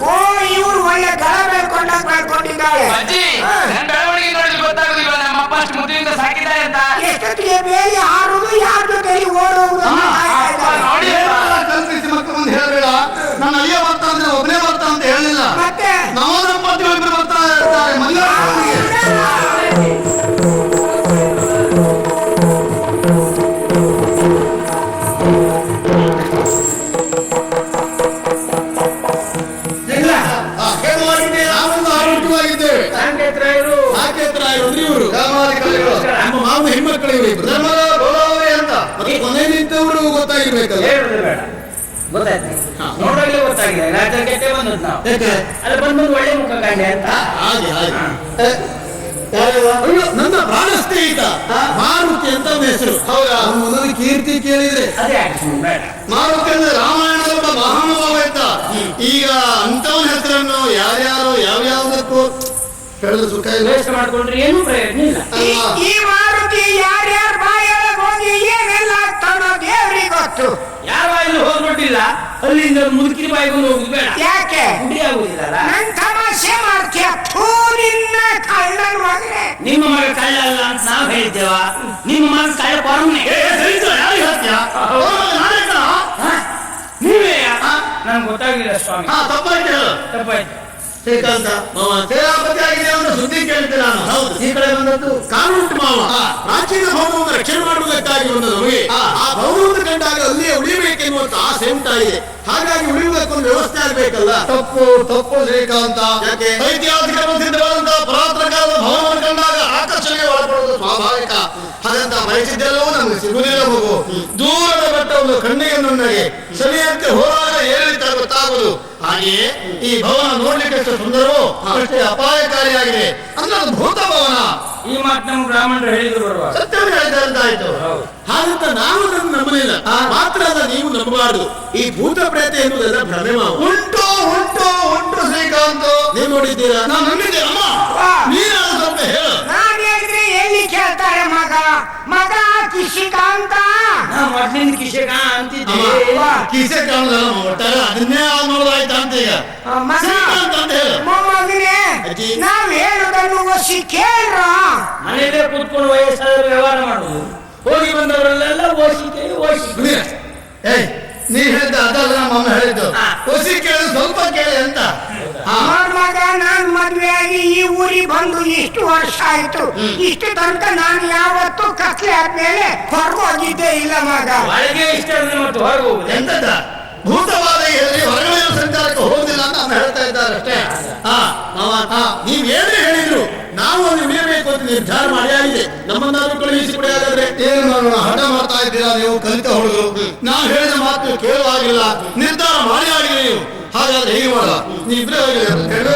Speaker 2: ಓ ಇವ್ರು ಒಳ್ಳೆ ಗಲ ಬೇಡ್ಕೊಂಡಾಗ ಬೇಡ್ಕೊಂಡಿದ್ದಾರೆ.
Speaker 4: ಗೊತ್ತಾಗುದಿಲ್ಲ ನಮ್ಮ ಅಪ್ಪ ಅಷ್ಟು ಮುದ್ದಿನಿಂದ ಸಾಕಿದ್ದಾರೆ ಅಂತ.
Speaker 2: ಎಷ್ಟೊತ್ತಿಗೆ ಬೇಲಿ ಹಾರುದು, ಯಾರ ಜೊತೆಲಿ ಓಡುವುದು
Speaker 1: ಕಲ್ಪಿಸಿ ಮತ್ತೆ ಮುಂದೆ ಹೇಳಬೇಡ. ನನ್ನ ಅಯ್ಯ ಬರ್ತಾ ಅಂದ್ರೆ ಒಬ್ಬನೇ ಬರ್ತಾ ಅಂತ ಹೇಳಿಲ್ಲ.
Speaker 2: ಮತ್ತೆ
Speaker 1: ನಾವು ದಂಪತಿ ಒಬ್ಬರು ಬರ್ತಾ ಇರ್ತಾರೆ ಮದುವೆ. ನಮ್ಮ ಮಾವ ಹೆಣ್ಮಕ್ಳು ಇವರು ಅಂತ ಕೊನೆ ನಿಂತವರು ಗೊತ್ತಾಗಿರ್ಬೇಕಲ್ಲ.
Speaker 6: ಗೊತ್ತಾಯ್ತು, ನೋಡೋಕೆ ಗೊತ್ತಾಗಿದೆ. ರಾಜ್ಯಕ್ಕೆ ಒಂದು
Speaker 3: ಬಂದದ್ದು ನಾವು.
Speaker 1: ಯಾಕೆ?
Speaker 3: ಅಲ್ಲಿ ಬಂದು ಒಳ್ಳೆ ಮುಖ ಕಂಡೆ ಅಂತ.
Speaker 1: ಹಾಗೆ ಅಯ್ಯೋ, ನನ್ನ ಪ್ರಾಣ ಸ್ನೇಹಿತ ಮಾರುತಿ ಅಂತ ಅವನ ಹೆಸರು. ಹೌದಾ? ಮೊದಲು ಕೀರ್ತಿ ಕೇಳಿದ್ರೆ
Speaker 3: ಅದೇ ಬೇಡ.
Speaker 1: ಮಾರುತಿ ಅಂದ್ರೆ ರಾಮಾಯಣದ ಒಬ್ಬ ಮಹಾನುಭಾವ ಅಂತ. ಈಗ ಅಂತವನ ಹೆಸರನ್ನು ಯಾರ್ಯಾರು ಯಾವ್ಯಾವ್ದಕ್ಕೂ ಹೇಳಿದ್ರೆ ಸುಖ ಇಲ್ಲ.
Speaker 3: ವೇಸ್ಟ್ ಮಾಡ್ಕೊಂಡ್ರೆ ಏನು ಪ್ರಯೋಜನ ಇಲ್ಲ.
Speaker 2: ಈ ಮಾರುತಿ ಯಾರ್ಯಾರ ಬಾಯೊಳಗೆ ಹೋಗಿ ಏನೆಲ್ಲ ಆಗ್ತಾನೋ ದೇವ್ರಿಗೆ ಗೊತ್ತು.
Speaker 3: ಯಾರ ಬಾಯಲ್ಲಿ ಹೋಗ್ಬಿಟ್ಟಿಲ್ಲ, ಅಲ್ಲಿಂದ ಮುದುಕಿ ಬಾಯಿಗೊಂಡು ಹೋಗುದು ಬೇಡ.
Speaker 2: ಯಾಕೆ
Speaker 3: ಗುಡಿ ಆಗುದಿಲ್ಲ.
Speaker 2: ನನ್ ತಮಾಷೆ ಮಾಡ್ತೀಯ? ನಿನ್ನ ಕಳ್ಳನ್ ಮಗನೇ.
Speaker 3: ನಿಮ್ಮ ಮಗ ಕಳ್ಳ ಅಲ್ಲ ಅಂತ ನಾವು ಹೇಳಿದ್ದೇವ? ನಿಮ್ಮ ಮಗ ಕಳ್ಳ ಪರಮನೆ. ನೀವೇ? ನನ್ಗೆ ಗೊತ್ತಾಗಿಲ್ಲ ಸ್ವಾಮಿ. ತಪ್ಪಾಯ್ತು.
Speaker 1: ಶ್ರೀಕಾಂತ ಮಾವ ಸೇನಾಪತಿ ಆಗಿದೆ ಅನ್ನೋ ಸುದ್ದಿ ಕೇಳ್ತೇನೆ ನಾನು. ಹೌದು, ಈ ಕಡೆ ಬಂದದ್ದು ಕಾನೂನು ಮಾವ. ಪ್ರಾಚೀನ ಭವನವನ್ನು ರಕ್ಷಣೆ ಮಾಡುವುದಕ್ಕಾಗಿ ಬಂದದ್ದು ನಮಗೆ. ಆ ಭವನವನ್ನು ಕಂಡಾಗ ಅಲ್ಲಿಯೇ ಉಳಿಬೇಕೆನ್ನುವಂತ ಆಸೆ ಉಂಟಾಗಿದೆ. ಹಾಗಾಗಿ ಉಳಿಯುವುದಕ್ಕೊಂದು ವ್ಯವಸ್ಥೆ ಆಗ್ಬೇಕಲ್ಲ. ತಪ್ಪು ಶ್ರೀಕಾಂತ. ಯಾಕೆ? ಐತಿಹಾಸಿಕ ಪ್ರಸಿದ್ಧವಾದಂತಹ ಪುರಾತನ ಕಾಲದ ಭವನವನ್ನು ಕಂಡಾಗ ಆಕರ್ಷಣೆಗೆ ಒಳಪಡುವುದು ಸ್ವಾಭಾವಿಕ. ಹಾಗಂತ ಬಯಸಿದ್ದೆಲ್ಲವೂ ನಮಗೆ ಸಿಗುವುದಿಲ್ಲ ಮಗು. ದೂರದ ಬೆಟ್ಟವನ್ನು ಕಣ್ಣಿಗೆ ನುಣ್ಣಗೆ ಸಮಯಕ್ಕೆ ಹೋದಾಗ ಏರಿಳಿತ ಗೊತ್ತಾಗುವುದು. ಹಾಗೆಯೇ ಈ ಭವನ ನೋಡ್ಲಿಕ್ಕೆ ಎಷ್ಟು ಸುಂದರವೋ ಅಷ್ಟೇ ಅಪಾಯಕಾರಿಯಾಗಿದೆ. ಅಂದ್ರೆ ಅದು ಭೂತ ಭವನ.
Speaker 3: ಈ ಮಾತು ನಮ್ಮ ಬ್ರಾಹ್ಮಣರು ಹೇಳಿದ್ರು ಬರುವ
Speaker 1: ಸತ್ಯವನ್ನು ಹೇಳಿದ್ದಾರೆ ಅಂತ ಆಯ್ತು. ಹಾಗಂತ ನಾವು ಅದನ್ನು ನಂಬಲಿಲ್ಲ. ಮಾತ್ರ ಅಲ್ಲ, ನೀವು ನಂಬಬಾರದು. ಈ ಭೂತ ಪ್ರೇತ ಎನ್ನುವುದೆಲ್ಲ ಭ್ರಮೆ ಮಾವು. ಉಂಟು ಶ್ರೀಕಾಂತ್. ನೀವು ನೋಡಿದ್ದೀರಾ? ನಾನು ನಂಬಿದ್ದೆ ಅಮ್ಮ. ನೀನಾದ ಸ್ವಲ್ಪ ಹೇಳು.
Speaker 2: ನಾನು ಹೇಳಿದ್ರೆ ಎಲ್ಲಿ ಕೇಳ್ತಾರೆ? ಮಗ ಕಿಶಿಕಾಂತ.
Speaker 3: ಮೊದ್ಲಿಂದ ಕಿಶಕ ಅಂತಿದ್ದೆ.
Speaker 1: ಕಿಸೆ ಕಾಣುದಲ್ಲ ಒಟ್ಟಾರೆ ಅದನ್ನೇ ನೋಡೋದಾಯ್ತಾ ಅಂತ ಈಗ. ಶ್ರೀಕಾಂತ್ ಅಂತ ಹೇಳು.
Speaker 2: ಮೊಮ್ಮಗನೇ, ನಾವ್ ಹೇಳುದನ್ನು ಒಸಿ ಕೇಳ್ರ.
Speaker 3: ಮನೇಲೆ ಕೂತ್ಕೊಂಡು ವಯಸ್ಸಾದ ವ್ಯವಹಾರ ಮಾಡುದು. ಹೋಗಿ ಬಂದವರಲ್ಲೆಲ್ಲ ಓಸಿ ಕೇಳಿ ಓಸಿ.
Speaker 1: ನೀ ಹೇಳಿದ್ದ ಅದಲ್ಲ, ನಮ್ಮಮ್ಮ ಹೇಳಿದ್ದು. ಹೊಸಿ ಕೇಳಿ ಸ್ವಲ್ಪ ಕೇಳಿ ಅಂತ.
Speaker 2: ಮಗ, ನಾನ್ ಮದ್ವೆ ಆಗಿ ಈ ಊರಿಗೆ ಬಂದು ಇಷ್ಟು ವರ್ಷ ಆಯ್ತು. ಇಷ್ಟು ತನಕ ನಾನು ಯಾವತ್ತೂ ಕತ್ಲೆ ಆದ್ಮೇಲೆ ಹೊರಗೋಗಿದ್ದೆ ಇಲ್ಲ ಮಗ.
Speaker 3: ಒಳಗೆ ಇಷ್ಟ ಮತ್ತು ಹೊರಗೆ ಹೋಗುದು
Speaker 1: ಎಂತದ ಭೂತವಾದ ಹೇಳಿ ಹೊರಗಡೆ ಸಂಚಾರಕ್ಕೆ ಹೋಗುದಿಲ್ಲ ಅಂತ ನಾನು ಹೇಳ್ತಾ ಇದ್ದಾರೆ ಅಷ್ಟೇ. ನೀವ್ ಏನೇ ಹೇಳಿದ್ರು ನಾವು ಅಲ್ಲಿ ಉಳಿಯಬೇಕು ಅಂತ ನಿರ್ಧಾರ ಮಾಡಿ ಆಗಿದೆ. ನಮ್ಮನ್ನಾದ್ರೂ ಕಳುಹಿಸಿಕೊಡಿ. ಹಾಗಾದ್ರೆ ಏನು ಮಾಡೋಣ? ಹಠ ಮಾಡ್ತಾ ಇದ್ದೀರಾ ನೀವು, ಕಲಿತ ಹುಡುಗರು. ನಾವು ಹೇಳಿದ ಮಾತು ಕೇಳುವಾಗಿಲ್ಲ, ನಿರ್ಧಾರ ಮಾಡಿ ಆಗಿದೆ ನೀವು. ಹಾಗಾದ್ರೆ ಹೇಗೆ ಮಾಡ? ನೀವಿಬ್ಬರೇ ಹೋಗಿಲ್ಲ, ಬೇಡ.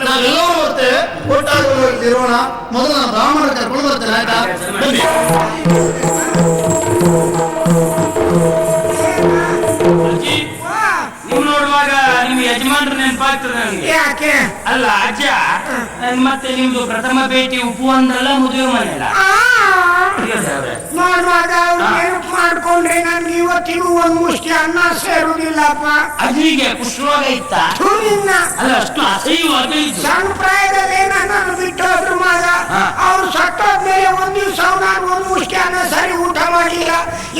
Speaker 1: ನಾವೆಲ್ಲರೂ ಬರ್ತೇವೆ, ಒಟ್ಟಾಗಿ ಇರೋಣ. ಮೊದಲು ನಾನು ಬ್ರಾಹ್ಮಣ ಕರ್ಕೊಂಡು ಬರ್ತೇನೆ, ಆಯ್ತಾ? ಬನ್ನಿ.
Speaker 3: ನೀವು ನೋಡುವಾಗ ನಿಮ್ಗೆ ಯಜಮಾನ್ರ ನೆನಪಾಗ್ತದೆ ನನಗೆ.
Speaker 2: ಯಾಕೆ?
Speaker 3: ಅಲ್ಲ ಅಜ್ಜ, ಮತ್ತೆ ನಿಮ್ದು ಪ್ರಥಮ ಭೇಟಿ ಉಪ್ಪು ಅಂದ್ರಲ್ಲ, ಮದುವೆ ಮನೆಯಲ್ಲ.
Speaker 2: ಮಾಡುವಾಗ ನೆನಪು ಮಾಡ್ಕೊಂಡ್ರೆ ನನ್ಗೆ ಇವತ್ತಿಗೂ ಒಂದ್ ಮುಷ್ಟಿ ಅನ್ನ ಸೇರುದಿಲ್ಲಪ್ಪ.
Speaker 3: ಅಜ್ಜಿಗೆ ಕುಷ್ಠರೋಗ ಇತ್ತ? ಅಲ್ಲ, ಅಷ್ಟು ಅಸಹ್ಯವಾಗಿ ಇತ್ತು.
Speaker 2: ಸಣ್ಣ ಪ್ರಾಯದಲ್ಲೇ ನನ್ನನ್ನು ಬಿಟ್ಟೋದ್ರು ಮಗ. ಅವ್ರು ಸತ್ತೋದ್ಮೇಲೆ ಒಂದ್ ದಿವ್ಸ ನಾನು ಒಂದ್ ಮುಷ್ಟಿ ಅನ್ನ ಸರಿ ಊಟ ಮಾಡಿಲ್ಲ.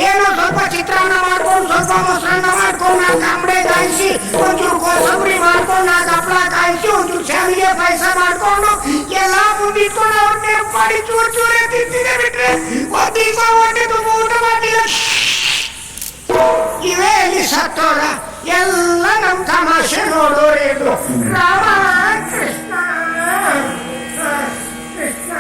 Speaker 2: ಏನೋ ಸ್ವಲ್ಪ ಚಿತ್ರಾನ್ನ ಮಾಡ್ಕೊಂಡು, ಸ್ವಲ್ಪ ಮೊಸರನ್ನ ಮಾಡ್ಕೊಂಡು, ನಾಲ್ಕು ಅಂಬಡೆ ಕಾಯಿಸಿ, ಒಂಚೂರು ಕೋಸಂಬರಿ ಮಾಡ್ಕೊಂಡು, ನಾಲ್ಕು ಹಪ್ಪಳ ಕಾಯಿಸಿ, ಒಂಚೂರು ಶಾವಿಗೆ ಪಾಯಸ ಮಾಡ್ಕೊಂಡು ಎಲ್ಲ ಮುಂದಿಟ್ಕೊಂಡು ಅವ್ರ ನೆನಪು ಮಾಡಿ ಚೂರು ಚೂರೇ ತಿಂತಿದೆ ಬಿಟ್ರೆ ಒಂದ್ ದಿವಸ ಹೊಟ್ಟೆ ತುಂಬ ಊಟ ಮಾಡಿಲ್ಲ. ಇವೇ ಇಲ್ಲಿ ಸತ್ತೋರ ಎಲ್ಲ ನಮ್ ತಮಾಷೆ ನೋಡೋರು ಇದ್ರು. ರಾಮ ಕೃಷ್ಣ ಕೃಷ್ಣ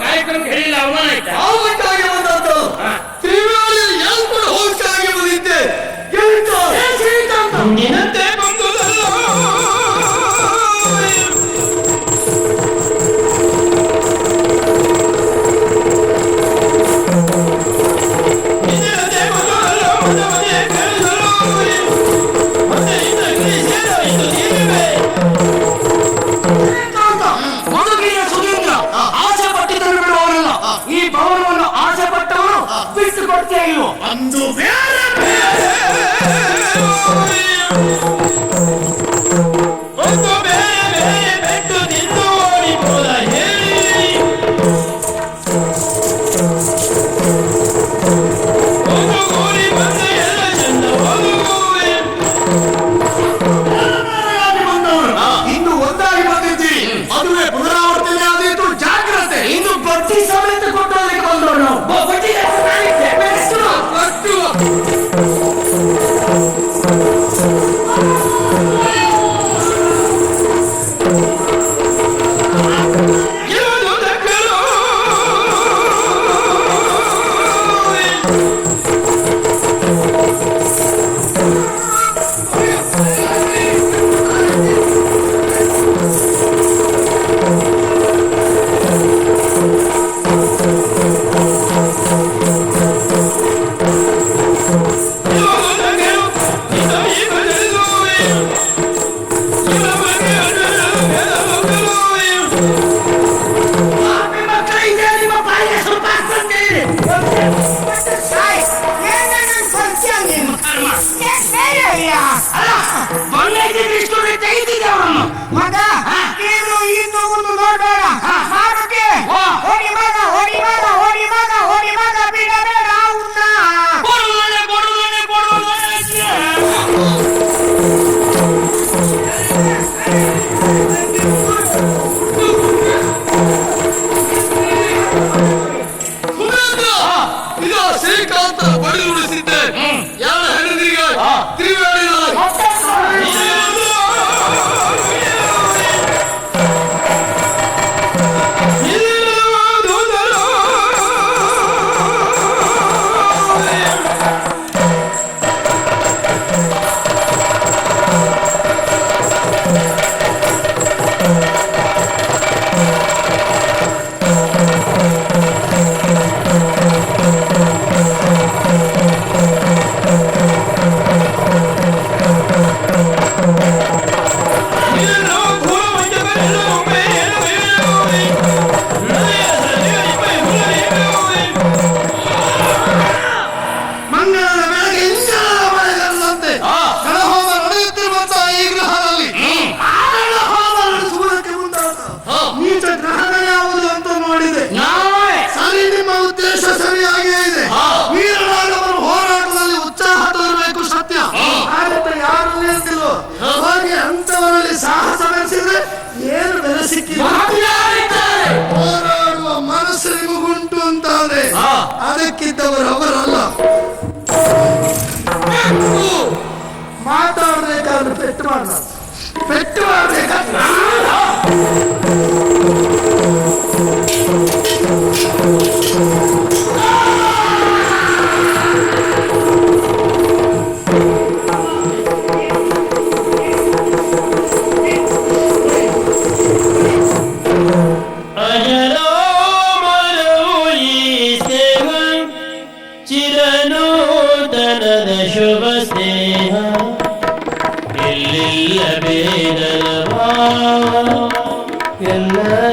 Speaker 1: ಕಾರ್ಯಕ್ರಮ ಹೇಳಿಲ್ಲ, ಅವಮಾನ ಆಯ್ತಾ?
Speaker 4: ಒಂದು ಬೇರೆ ಬೇರೆ ಬೆಟ್ಟು ತಿಂದು ಓಡಿಬೋದ ಹೇಳಿ ಒಂದು ಗೋರಿ ಬಂದು ಎಲ್ಲ ಚಂದ ಹೋಗುವೆ
Speaker 1: ಇನ್ನು ಒಂದಾಗಿ ಬಂದಿದ್ದೀರಿ ಅದುವೇ ಪುನರಾವರ್ತನೆ ಆದೀತು ಜಾಗ್ರತೆ
Speaker 3: ಇನ್ನು ಬಡ್ಡಿ ಸಮೇತ ಕೊಟ್ಟೋದಕ್ಕೆ ಬಂದವರು ನಾವು ಬಡ್ಡಿ
Speaker 2: ಮಗ ನೀನು ಇನ್ನು ಒಂದು ನೋಡಬೇಡ ಮಾರುಗೆ ಹೊಡಿ ಮಗ ಹೊಡಿ ಮಗ ಹೊಡಿ ಮಗ ಹೊಡಿ ಮಗ ಬಿಡಬೇಡ ಅವನ್ನ
Speaker 1: ಈಗ ಶ್ರೀಕಾಂತ ಬಡಿ ಉಳಿಸಿದ್ದೆ ಯಾರ ಹೆಣ್ಣರಿಗೆ ತಿರುಗಾಡಿ ಹೋರಾಡುವ ಮನಸ್ಸು ನಿಮಗುಂಟು ಅಂತಾದ್ರೆ ಅದಕ್ಕಿದ್ದವರು ಅವರಲ್ಲ. ಮಾತಾಡ್ಬೇಕಾದ್ರೆ ಪೆಟ್ಟು ಮಾಡ್ಬೇಕಾದ್ರೆ
Speaker 6: ಶುಭ ಸ್ನೇಹ ಎಲ್ಲಿಲ್ಲ ಬೇಡಲ ಭಾವ ಎಲ್ಲರ